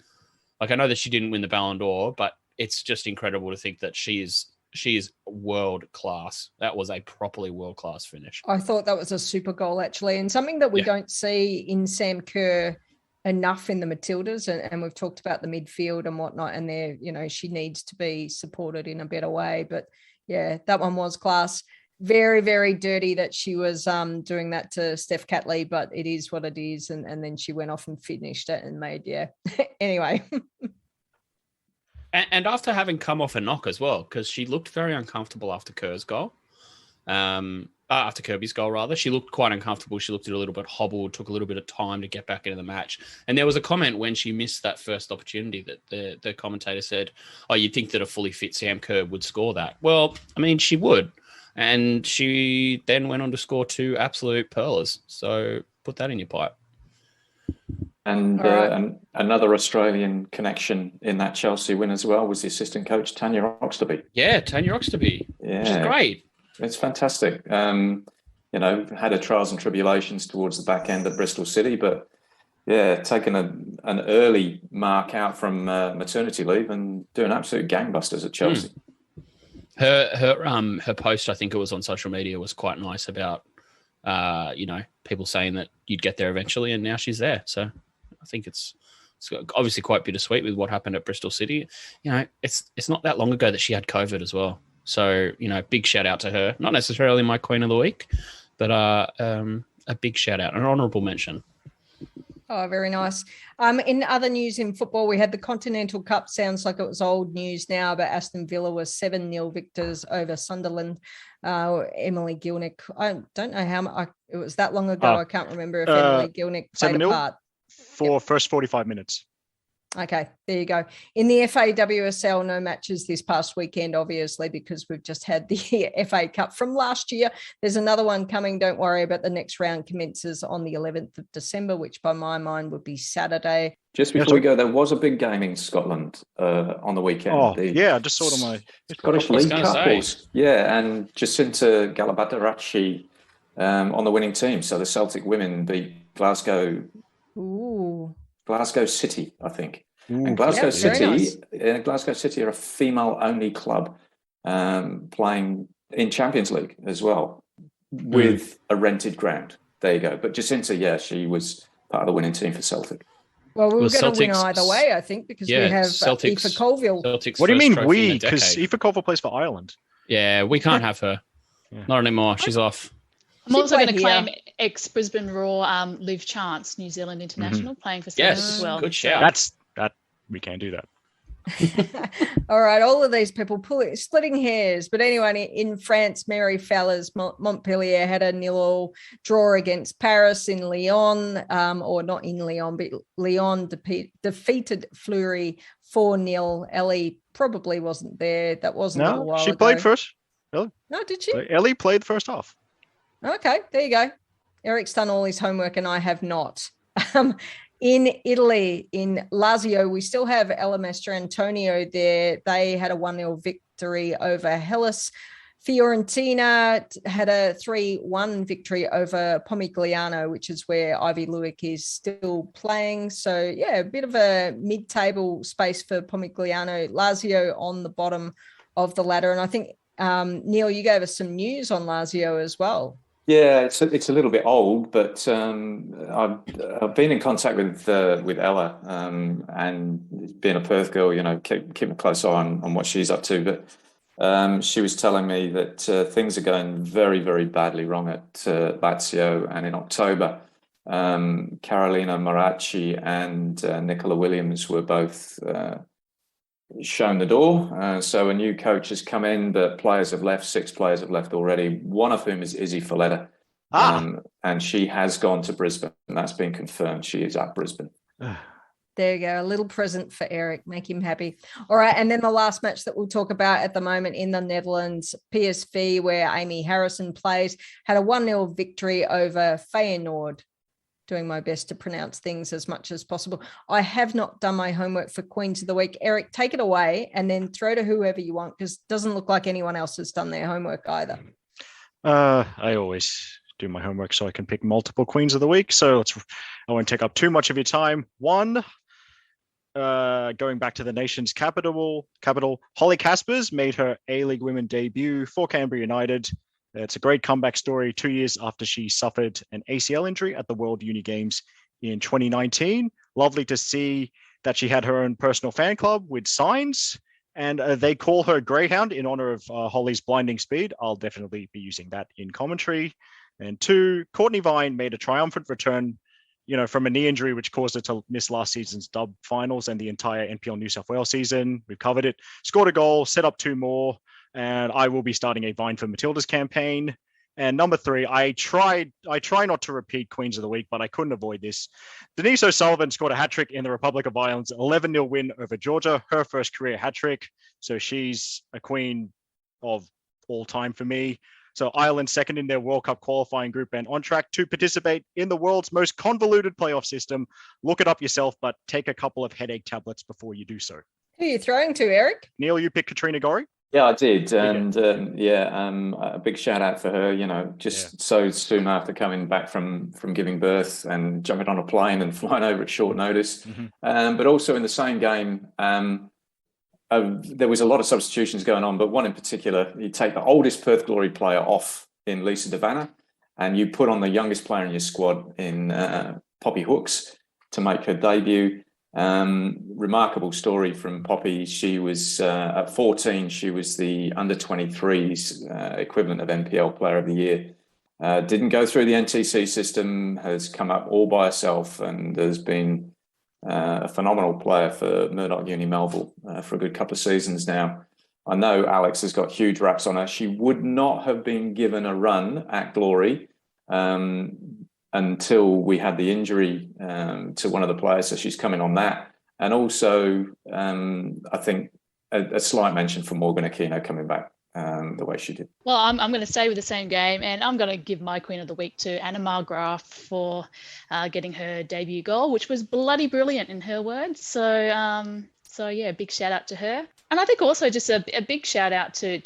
I know that she didn't win the Ballon d'Or, but it's just incredible to think that she is world class. That was a properly world class finish. I thought that was a super goal actually, and something that we don't see in Sam Kerr enough in the Matildas, and we've talked about the midfield and whatnot, and there, she needs to be supported in a better way. But yeah, that one was class. Very, very dirty that she was doing that to Steph Catley, but it is what it is. And then she went off and finished it and made, anyway. And after having come off a knock as well, because she looked very uncomfortable after Kerr's goal. After Kirby's goal, rather. She looked quite uncomfortable. She looked a little bit hobbled, took a little bit of time to get back into the match. And there was a comment when she missed that first opportunity that the commentator said, you'd think that a fully fit Sam Kerr would score that. Well, I mean, she would. And she then went on to score 2 absolute pearlers. So put that in your pipe. And another Australian connection in that Chelsea win as well was the assistant coach, Tanya Oxtoby. Yeah, Tanya Oxtoby. Yeah. Which is great. It's fantastic. Had her trials and tribulations towards the back end at Bristol City, but taking an early mark out from maternity leave and doing absolute gangbusters at Chelsea. Her post, I think it was on social media, was quite nice about people saying that you'd get there eventually, and now she's there. So I think it's obviously quite bittersweet with what happened at Bristol City. It's not that long ago that she had COVID as well. So big shout out to her. Not necessarily my Queen of the Week, but a big shout out, an honourable mention. Oh, very nice. In other news in football, we had the Continental Cup. Sounds like it was old news now, but Aston Villa was 7-0 victors over Sunderland. Emily Gilnick, I don't know how much, it was that long ago. I can't remember if Emily Gilnick played a part. For first 45 minutes. Okay, there you go. In the FA WSL, no matches this past weekend, obviously, because we've just had the FA Cup from last year. There's another one coming, don't worry, but the next round commences on the 11th of December, which by my mind would be Saturday. Just before we go, there was a big game in Scotland on the weekend. I just saw it on my Scottish League Cup. Yeah, and Jacinta Galabadarachi on the winning team. So the Celtic women beat Glasgow City, I think. Ooh. And Glasgow City are a female-only club playing in Champions League as well with a rented ground. There you go. But Jacinta, she was part of the winning team for Celtic. Well, we were going to win either way, I think, because we have Aoife Colville. What do you mean we? Because Aoife Colville plays for Ireland. Yeah, we can't have her. Yeah. Not anymore. She's off. I'm also going to claim ex-Brisbane Roar Liv Chance, New Zealand international, playing for Celtic as well. Good shout. We can't do that. All right, all of these people splitting hairs. But anyway, in France, Mary Faller's Montpellier had a 0-0 draw against Paris in Lyon, or not in Lyon, but Lyon defeated Fleury 4-0. Ellie probably wasn't there. That wasn't a while ago. She played first. No, did she? Ellie played the first half. Okay, there you go. Eric's done all his homework and I have not. In Italy, in Lazio, we still have Ella Mastrantonio there. They had a 1-0 victory over Hellas. Fiorentina had a 3-1 victory over Pomigliano, which is where Ivy Lewick is still playing. So, a bit of a mid-table space for Pomigliano. Lazio on the bottom of the ladder. And I think, Neil, you gave us some news on Lazio as well. Yeah, it's a little bit old, but I've been in contact with Ella, and being a Perth girl, keep a close eye on what she's up to. But she was telling me that things are going very, very badly wrong at Lazio, and in October, Carolina Maracci and Nicola Williams were both shown the door. So a new coach has come in, but players have left. 6 players have left already, one of whom is Izzy Folletta. And she has gone to Brisbane. That's been confirmed. She is at Brisbane. There you go. A little present for Eric. Make him happy. All right. And then the last match that we'll talk about at the moment in the Netherlands, PSV, where Amy Harrison plays, had a 1-0 victory over Feyenoord. Doing my best to pronounce things as much as possible. I have not done my homework for Queens of the Week. Eric, take it away and then throw to whoever you want, because it doesn't look like anyone else has done their homework either. I always do my homework so I can pick multiple Queens of the Week. So I won't take up too much of your time. One, going back to the nation's capital, Holly Caspers made her A-League Women debut for Canberra United. It's a great comeback story 2 years after she suffered an ACL injury at the World Uni Games in 2019. Lovely to see that she had her own personal fan club with signs, and they call her Greyhound in honor of Holly's blinding speed. I'll definitely be using that in commentary. And 2, Cortnee Vine made a triumphant return, from a knee injury, which caused her to miss last season's dub finals and the entire NPL New South Wales season. We've covered it. Scored a goal, set up 2 more. And I will be starting a Vine for Matildas campaign. And number 3, I try not to repeat Queens of the Week, but I couldn't avoid this. Denise O'Sullivan scored a hat-trick in the Republic of Ireland's 11-0 win over Georgia, her first career hat-trick. So she's a queen of all time for me. So Ireland second in their World Cup qualifying group and on track to participate in the world's most convoluted playoff system. Look it up yourself, but take a couple of headache tablets before you do so. Who are you throwing to, Eric? Neil, you picked Katrina Gorry? Yeah, I did. And a big shout out for her, so soon after coming back from giving birth and jumping on a plane and flying over at short notice. Mm-hmm. But also in the same game, there was a lot of substitutions going on, but one in particular, you take the oldest Perth Glory player off in Lisa Devanna and you put on the youngest player in your squad in Poppie Hooks to make her debut. Remarkable story from Poppie. She was at 14, she was the under 23s equivalent of NPL Player of the Year. Didn't go through the NTC system, has come up all by herself, and has been a phenomenal player for Murdoch Uni Melville for a good couple of seasons now. I know Alex has got huge raps on her. She would not have been given a run at Glory until we had the injury to one of the players, so she's coming on that. And also, I think a slight mention for Morgan Aquino coming back the way she did. Well, I'm going to stay with the same game, and I'm going to give my Queen of the Week to Anna Margraf for getting her debut goal, which was bloody brilliant in her words. So yeah, big shout out to her. And I think also just a big shout out to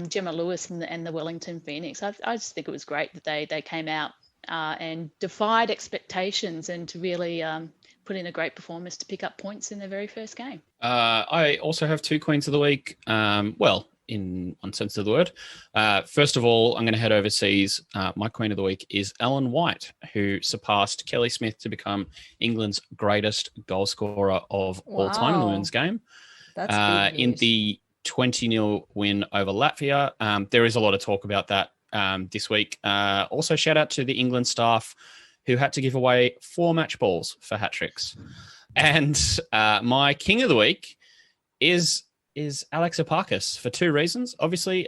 Gemma Lewis and the Wellington Phoenix. I just think it was great that they came out and defied expectations and to really put in a great performance to pick up points in their very first game. I also have two Queens of the Week. Well, in one sense of the word. First of all, I'm going to head overseas. My Queen of the Week is Ellen White, who surpassed Kelly Smith to become England's greatest goal scorer of all time in the women's game. That's in the 20-0 win over Latvia. There is a lot of talk about that this week. Also, shout out to the England staff who had to give away 4 match balls for hat tricks. And my King of the Week is Alex Epakis for 2 reasons. Obviously,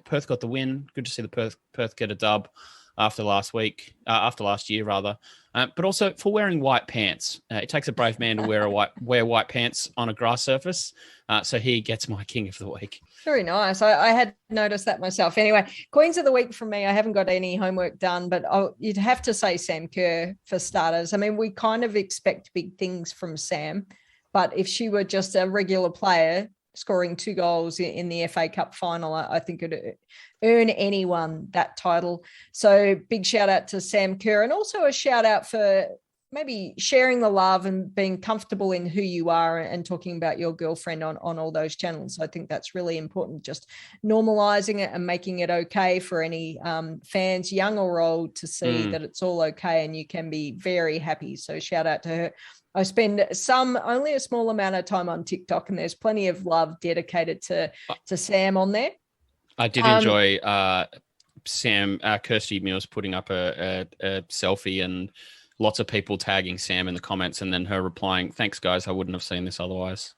Perth got the win. Good to see the Perth get a dub after last year, but also for wearing white pants. It takes a brave man to wear white pants on a grass surface. So he gets my King of the Week. Very nice. I had noticed that myself. Anyway, Queens of the Week from me, I haven't got any homework done, but you'd have to say Sam Kerr for starters. I mean, we kind of expect big things from Sam, but if she were just a regular player scoring 2 goals in the FA Cup final, I think it'd earn anyone that title. So big shout out to Sam Kerr, and also a shout out for maybe sharing the love and being comfortable in who you are and talking about your girlfriend on all those channels. I think that's really important, just normalizing it and making it okay for any fans, young or old, to see that it's all okay and you can be very happy. So shout out to her. I spend only a small amount of time on TikTok, and there's plenty of love dedicated to Sam on there. I did enjoy Sam, Kirsty Mills putting up a selfie and lots of people tagging Sam in the comments and then her replying, "Thanks, guys. I wouldn't have seen this otherwise."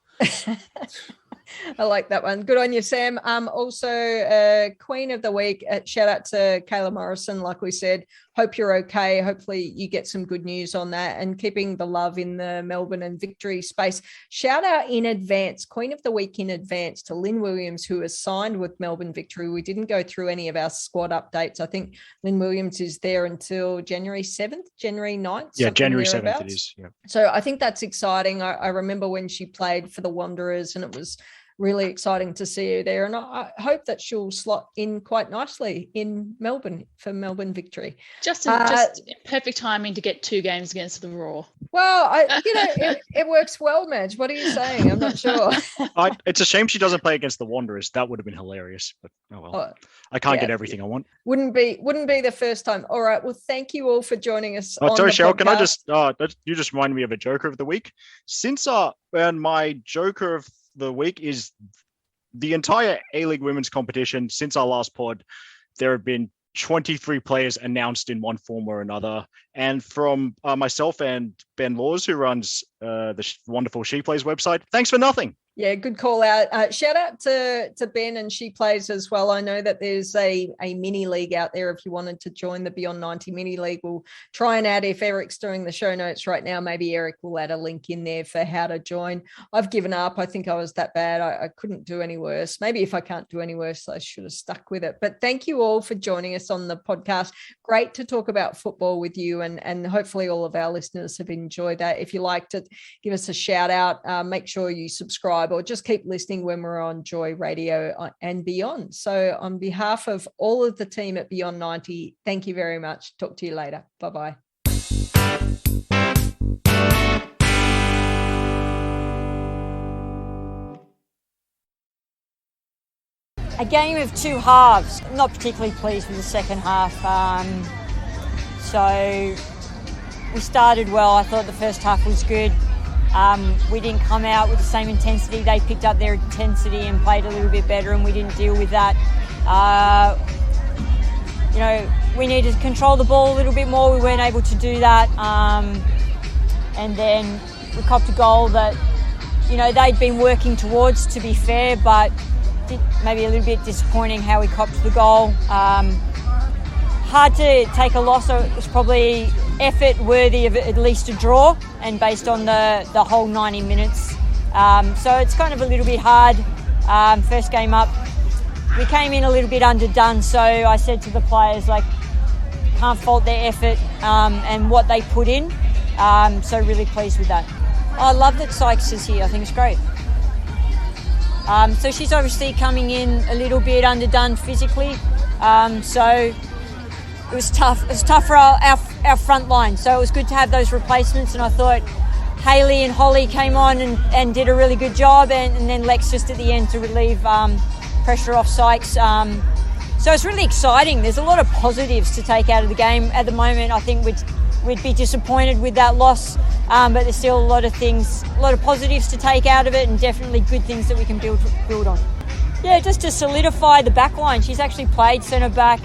I like that one. Good on you, Sam. Also, Queen of the Week, shout out to Kayla Morrison, like we said. Hope you're okay. Hopefully you get some good news on that, and keeping the love in the Melbourne and Victory space. Shout out in advance, Queen of the Week in advance, to Lynn Williams, who has signed with Melbourne Victory. We didn't go through any of our squad updates. I think Lynn Williams is there until January 7th, January 9th. Yeah, January 7th it is. Yeah. So I think that's exciting. I remember when she played for the Wanderers, and it was really exciting to see her there. And I hope that she'll slot in quite nicely in Melbourne for Melbourne Victory. Just perfect timing to get 2 games against the Raw. Well, it works well, Madge. What are you saying? I'm not sure. It's a shame she doesn't play against the Wanderers. That would have been hilarious. But oh well, I can't get everything I want. Wouldn't be the first time. All right. Well, thank you all for joining us. Sorry, Cheryl. Can I just you just reminded me of a Joker of the Week. Since and my Joker of the week is the entire A-League women's competition. Since our last pod, there have been 23 players announced in one form or another. And from myself and Ben Laws, who runs the wonderful She Plays website, thanks for nothing. Yeah, good call out. Shout out to Ben and She Plays as well. I know that there's a mini league out there if you wanted to join the Beyond 90 mini league. We'll try and add, if Eric's doing the show notes right now, maybe Eric will add a link in there for how to join. I've given up. I think I was that bad. I couldn't do any worse. Maybe if I can't do any worse, I should have stuck with it. But thank you all for joining us on the podcast. Great to talk about football with you, and hopefully all of our listeners have enjoyed that. If you liked it, give us a shout out. Make sure you subscribe, or just keep listening when we're on Joy Radio and beyond. So on behalf of all of the team at Beyond 90, thank you very much. Talk to you later. Bye-bye. A game of 2 halves. Not particularly pleased with the second half. So we started well. I thought the first half was good. We didn't come out with the same intensity. They picked up their intensity and played a little bit better, and we didn't deal with that. we needed to control the ball a little bit more. We weren't able to do that. And then we copped a goal that, they'd been working towards, to be fair, but maybe a little bit disappointing how we copped the goal. Hard to take a loss, so it was probably effort worthy of at least a draw, and based on the whole 90 minutes. So it's kind of a little bit hard. First game up, we came in a little bit underdone, so I said to the players, can't fault their effort and what they put in. So really pleased with that. I love that Sykes is here. I think it's great. So she's obviously coming in a little bit underdone physically. So it was tough. It was tough for our front line. So it was good to have those replacements. And I thought Hayley and Holly came on and did a really good job. And then Lex just at the end to relieve pressure off Sykes. So it's really exciting. There's a lot of positives to take out of the game. At the moment, I think we'd be disappointed with that loss, but there's still a lot of positives to take out of it, and definitely good things that we can build on. Yeah, just to solidify the back line. She's actually played centre back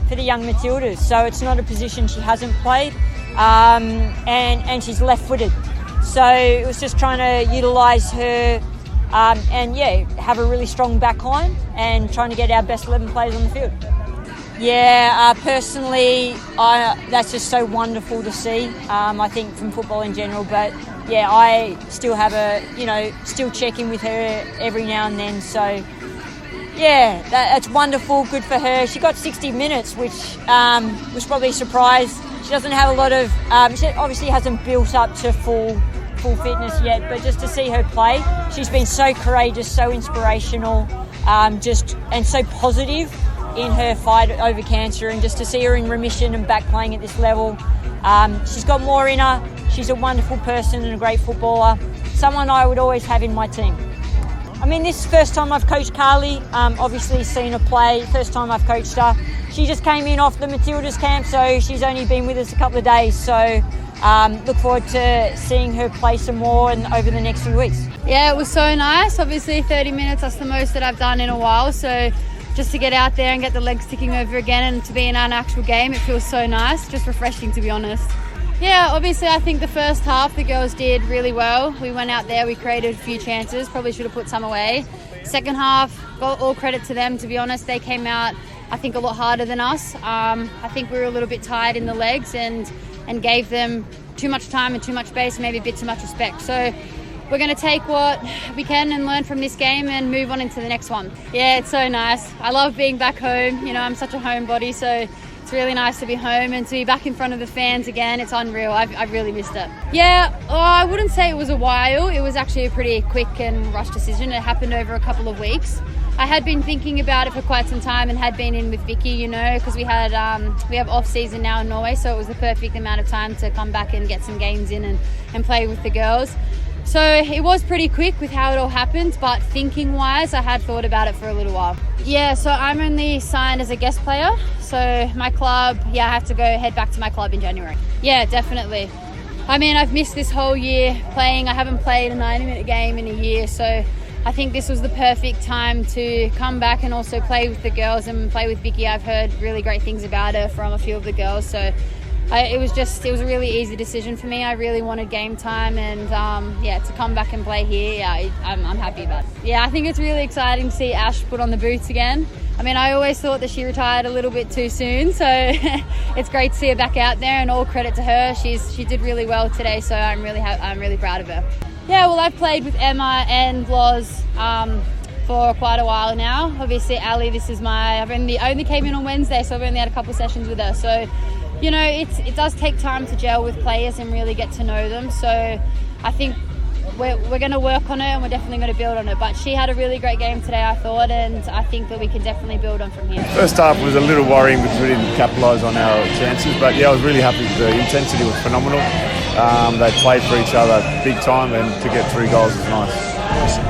for the young Matildas, so it's not a position she hasn't played, and she's left-footed. So it was just trying to utilise her and have a really strong back line and trying to get our best 11 players on the field. Yeah, personally, that's just so wonderful to see, I think, from football in general. But, yeah, I still have still check in with her every now and then. So, yeah, that's wonderful, good for her. She got 60 minutes, which was probably a surprise. She doesn't have a lot of... she obviously hasn't built up to full fitness yet, but just to see her play, she's been so courageous, so inspirational, and so positive in her fight over cancer, and just to see her in remission and back playing at this level. She's got more in her. She's a wonderful person and a great footballer. Someone I would always have in my team. I mean, this is the first time I've coached Carly. Obviously seen her play, first time I've coached her. She just came in off the Matildas camp, so she's only been with us a couple of days. So look forward to seeing her play some more and over the next few weeks. Yeah, it was so nice. Obviously 30 minutes, that's the most that I've done in a while. So just to get out there and get the legs ticking over again and to be in an actual game, it feels so nice, just refreshing, to be honest. Yeah, obviously I think the first half the girls did really well. We went out there, we created a few chances, probably should have put some away. Second half, got all credit to them, to be honest. They came out, I think, a lot harder than us. I think we were a little bit tired in the legs and gave them too much time and too much space, maybe a bit too much respect. So we're going to take what we can and learn from this game and move on into the next one. Yeah, it's so nice. I love being back home. I'm such a homebody, so it's really nice to be home and to be back in front of the fans again. It's unreal. I've really missed it. Yeah, I wouldn't say it was a while. It was actually a pretty quick and rushed decision. It happened over a couple of weeks. I had been thinking about it for quite some time and had been in with Vicki, because we have off season now in Norway, so it was the perfect amount of time to come back and get some games in and play with the girls. So it was pretty quick with how it all happened, but thinking wise, I had thought about it for a little while. Yeah, so I'm only signed as a guest player. So my club, I have to head back to my club in January. Yeah, definitely. I mean, I've missed this whole year playing. I haven't played a 90-minute game in a year, so I think this was the perfect time to come back and also play with the girls and play with Vicki. I've heard really great things about her from a few of the girls, so it was a really easy decision for me. I really wanted game time, and to come back and play here, I'm happy about it. Yeah, I think it's really exciting to see Ash put on the boots again. I mean, I always thought that she retired a little bit too soon, so it's great to see her back out there, and all credit to her. She did really well today, so I'm really proud of her. Yeah, well, I've played with Emma and Loz for quite a while now. Obviously, Ali, I've only came in on Wednesday, so I've only had a couple sessions with her. So, it does take time to gel with players and really get to know them. So I think we're going to work on it, and we're definitely going to build on it. But she had a really great game today, I thought, and I think that we can definitely build on from here. First half was a little worrying because we didn't capitalise on our chances, but I was really happy. The intensity was phenomenal. They played for each other big time, and to get 3 goals was nice.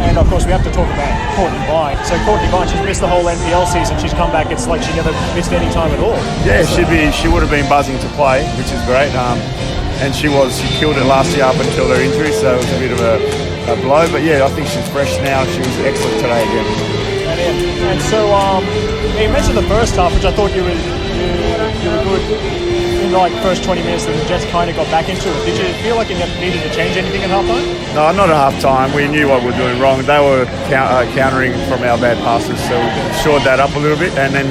And of course we have to talk about Cortnee Vine. So Cortnee Vine, she's missed the whole NPL season. She's come back, it's like she never missed any time at all. Yeah, she would have been buzzing to play, which is great. And she killed it last year up until her injury, so it was a bit of a blow. But yeah, I think she's fresh now. She was excellent today again. And so you mentioned the first half, which I thought you in like first 20 minutes that the Jets kind of got back into it. Did you feel like you needed to change anything at halftime? No, not at half-time. We knew what we were doing wrong. They were countering from our bad passes, so we shored that up a little bit, and then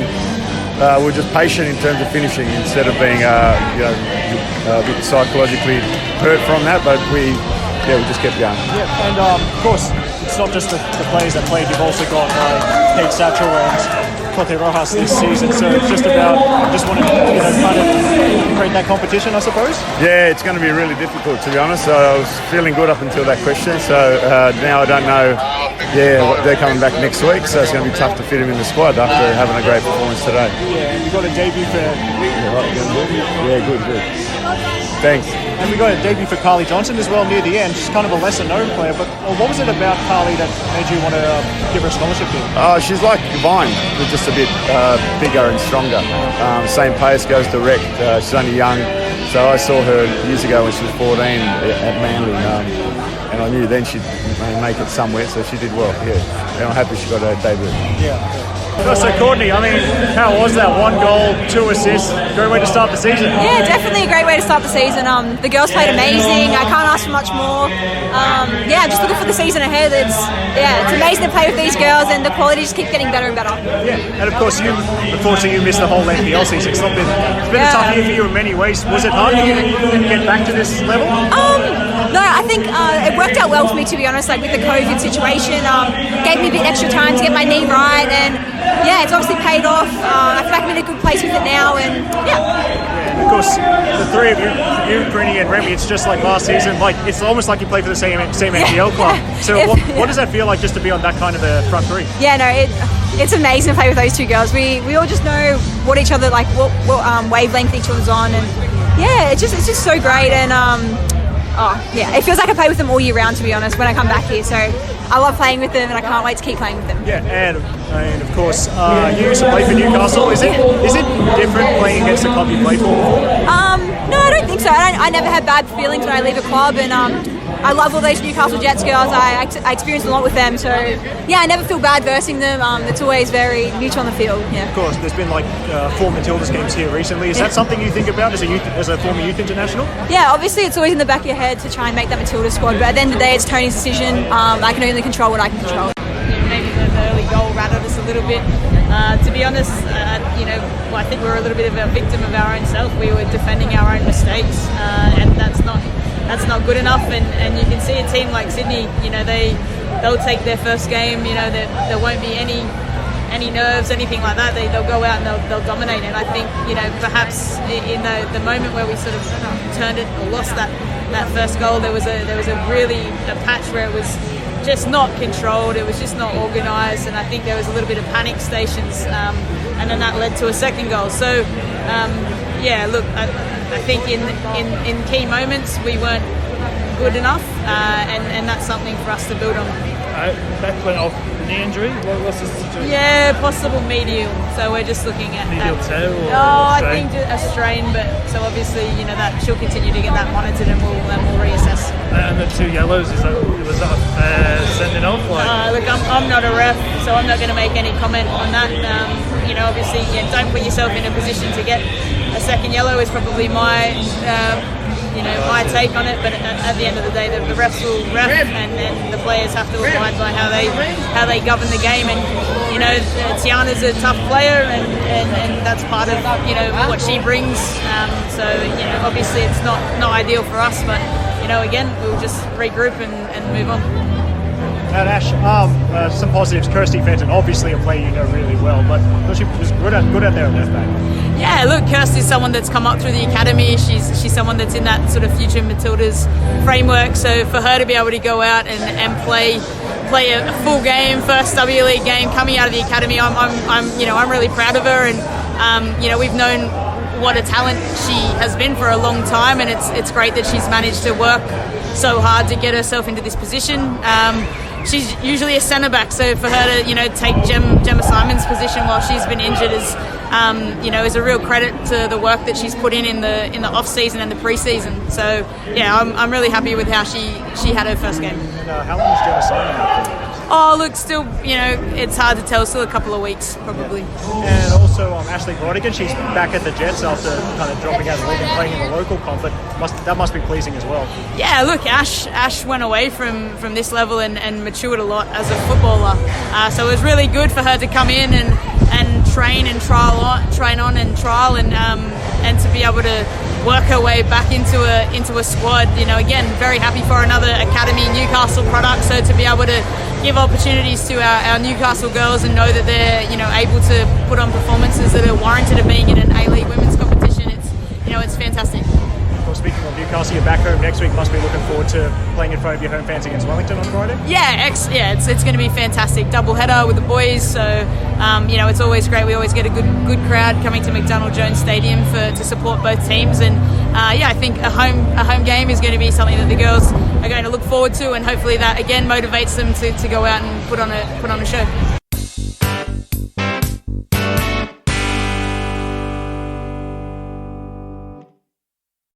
we were just patient in terms of finishing instead of being a bit psychologically hurt from that, but we just kept going. Yeah, and of course, it's not just the players that played. You've also got Kate Satchel and Cote Rojas this season, so it's just about wanting to kind of create that competition, I suppose. Yeah, it's going to be really difficult, to be honest. So I was feeling good up until that question, so now I don't know. They're coming back next week, so it's going to be tough to fit him in the squad after having a great performance today. Yeah, and you got a debut for... Yeah, good. Thanks. And we got a debut for Carly Johnson as well near the end. She's kind of a lesser-known player, but what was it about Carly that made you want to give her a scholarship here? She's like Vine, just a bit bigger and stronger. Same pace, goes direct. She's only young, so I saw her years ago when she was 14 at Manly, and I knew then she'd make it somewhere, so she did well. Yeah, and I'm happy she got her debut. Yeah. So Cortnee, I mean, how was that? 1 goal, 2 assists, great way to start the season. Yeah, definitely a great way to start the season. The girls played amazing. I can't ask for much more. Just looking for the season ahead. It's amazing to play with these girls, and the quality just keeps getting better and better. Yeah, and of course, unfortunately, you missed the whole NPL season. It's been a tough year for you in many ways. Was it hard to get back to this level? No, I think it worked out well for me, to be honest. Like with the COVID situation, gave me a bit extra time to get my knee right, and it's obviously paid off. I feel like I'm in a good place with it now, and And of course, the three of you, Brinny and Remy, it's just like last season. Like it's almost like you play for the same NPL club. So what does that feel like just to be on that kind of the front three? Yeah, no, it's amazing to play with those two girls. We all just know what each other like, what wavelength each other's on, and it's just so great. And it feels like I play with them all year round, to be honest, when I come back here. So I love playing with them, and I can't wait to keep playing with them. Yeah, and of course, you used to play for Newcastle. Is it different playing against the club you played for? No, I don't think so. I never had bad feelings when I leave a club, and I love all those Newcastle Jets girls. I experienced a lot with them, so I never feel bad versing them. It's always very neutral on the field. Yeah. Of course, there's been like 4 Matildas games here recently. Is that something you think about as a former youth international? Yeah, obviously it's always in the back of your head to try and make that Matilda squad, but at the end of the day, it's Tony's decision. I can only control what I can control. Maybe the early goal rattled us a little bit. To be honest, I think we were a little bit of a victim of our own self. We were defending our own mistakes, and that's not good enough. And you can see a team like Sydney, they'll take their first game. There won't be any nerves, anything like that. They'll go out and they'll dominate. And I think perhaps in the moment where we sort of turned it or lost that first goal, there was a patch where it was just not controlled, it was just not organised, and I think there was a little bit of panic stations, and then that led to a second goal. So I think in key moments we weren't good enough, and that's something for us to build on. That went off knee injury. What's the situation? Yeah, possible medial. So we're just looking at medial toe. I think a strain, but so obviously that she'll continue to get that monitored, and we'll reassess. And the 2 yellows, was that a fair sending off? Look, I'm not a ref, so I'm not going to make any comment on that. Obviously, don't put yourself in a position to get a second yellow is probably my my take on it, but at the end of the day, the refs will ref, and the players have to abide by how they govern the game. And Tiana's a tough player, and that's part of what she brings. So obviously it's not ideal for us, but again, we'll just regroup and move on. And Ash, some positives. Kirsty Fenton, obviously a player you know really well, but she was good out there at left back. Yeah, look, Kirsty's someone that's come up through the academy. She's someone that's in that sort of future Matildas framework. So for her to be able to go out and play a full game, first W League game coming out of the academy, I'm really proud of her. And we've known what a talent she has been for a long time, and it's great that she's managed to work so hard to get herself into this position. She's usually a centre back, so for her to take Gemma Simon's position while she's been injured is a real credit to the work that she's put in the off season and the pre-season. So I'm really happy with how she had her first game. And, how long is Gemma Simon out for? Oh, look, still, it's hard to tell. Still a couple of weeks, probably. And also Ashley Carpenter, she's back at the Jets after kind of dropping out of the league and playing in the local comp, but that must be pleasing as well. Yeah, look, Ash went away from this level and matured a lot as a footballer. So it was really good for her to come in and train and train on and trial and to be able to work her way back into a squad. Again, very happy for another Academy Newcastle product. So to be able to give opportunities to our Newcastle girls and know that they're able to put on performances that are warranted of being in an A-League women's competition, it's fantastic. Well, speaking of Newcastle, you're back home next week. Must be looking forward to playing in front of your home fans against Wellington on Friday. Yeah, it's going to be fantastic. Double header with the boys, so it's always great. We always get a good crowd coming to McDonald Jones Stadium to support both teams, and I think a home game is going to be something that the girls are going to look forward to, and hopefully that again motivates them to go out and put on a show.